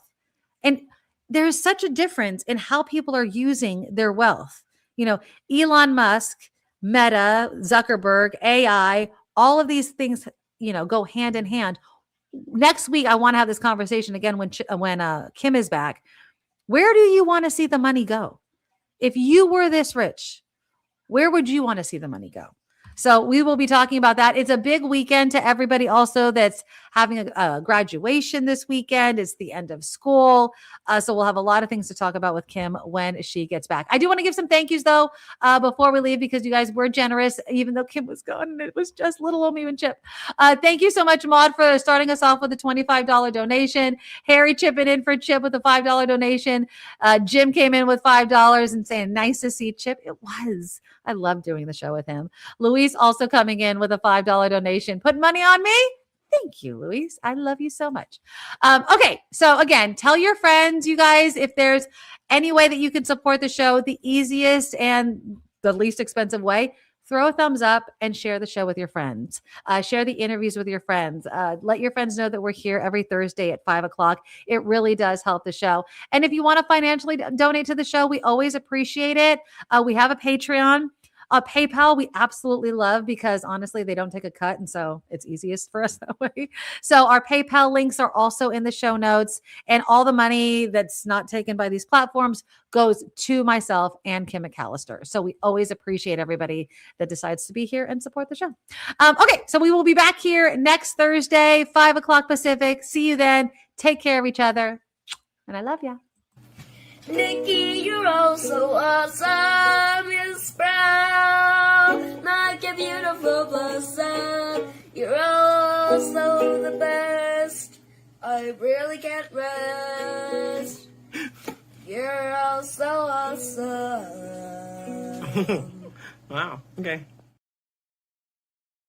And there's such a difference in how people are using their wealth. Elon Musk, Meta, Zuckerberg, AI, all of these things, go hand in hand. Next week, I want to have this conversation again when Kim is back. Where do you want to see the money go? If you were this rich, where would you want to see the money go? So we will be talking about that. It's a big weekend to everybody also that's having a graduation this weekend. It's the end of school. So we'll have a lot of things to talk about with Kim when she gets back. I do want to give some thank yous, though, before we leave, because you guys were generous, even though Kim was gone and it was just little old me and Chip. Thank you so much, Maud, for starting us off with a $25 donation. Harry chipping in for Chip with a $5 donation. Jim came in with $5 and saying, nice to see Chip. It was. I love doing the show with him. Luis also coming in with a $5 donation. Put money on me. Thank you, Luis. I love you so much. Okay. So again, tell your friends, you guys, if there's any way that you can support the show, the easiest and the least expensive way, throw a thumbs up and share the show with your friends. Share the interviews with your friends. Let your friends know that we're here every Thursday at 5:00. It really does help the show. And if you want to financially donate to the show, we always appreciate it. We have a Patreon. PayPal, we absolutely love, because honestly, they don't take a cut. And so it's easiest for us that way. So our PayPal links are also in the show notes, and all the money that's not taken by these platforms goes to myself and Kim McAllister. So we always appreciate everybody that decides to be here and support the show. Okay. So we will be back here next Thursday, 5:00 Pacific. See you then. Take care of each other. And I love ya. Nikki, you're all so awesome. Miss Brown, like a beautiful blossom. You're also the best. I really can't rest. You're all so awesome. Wow. Okay.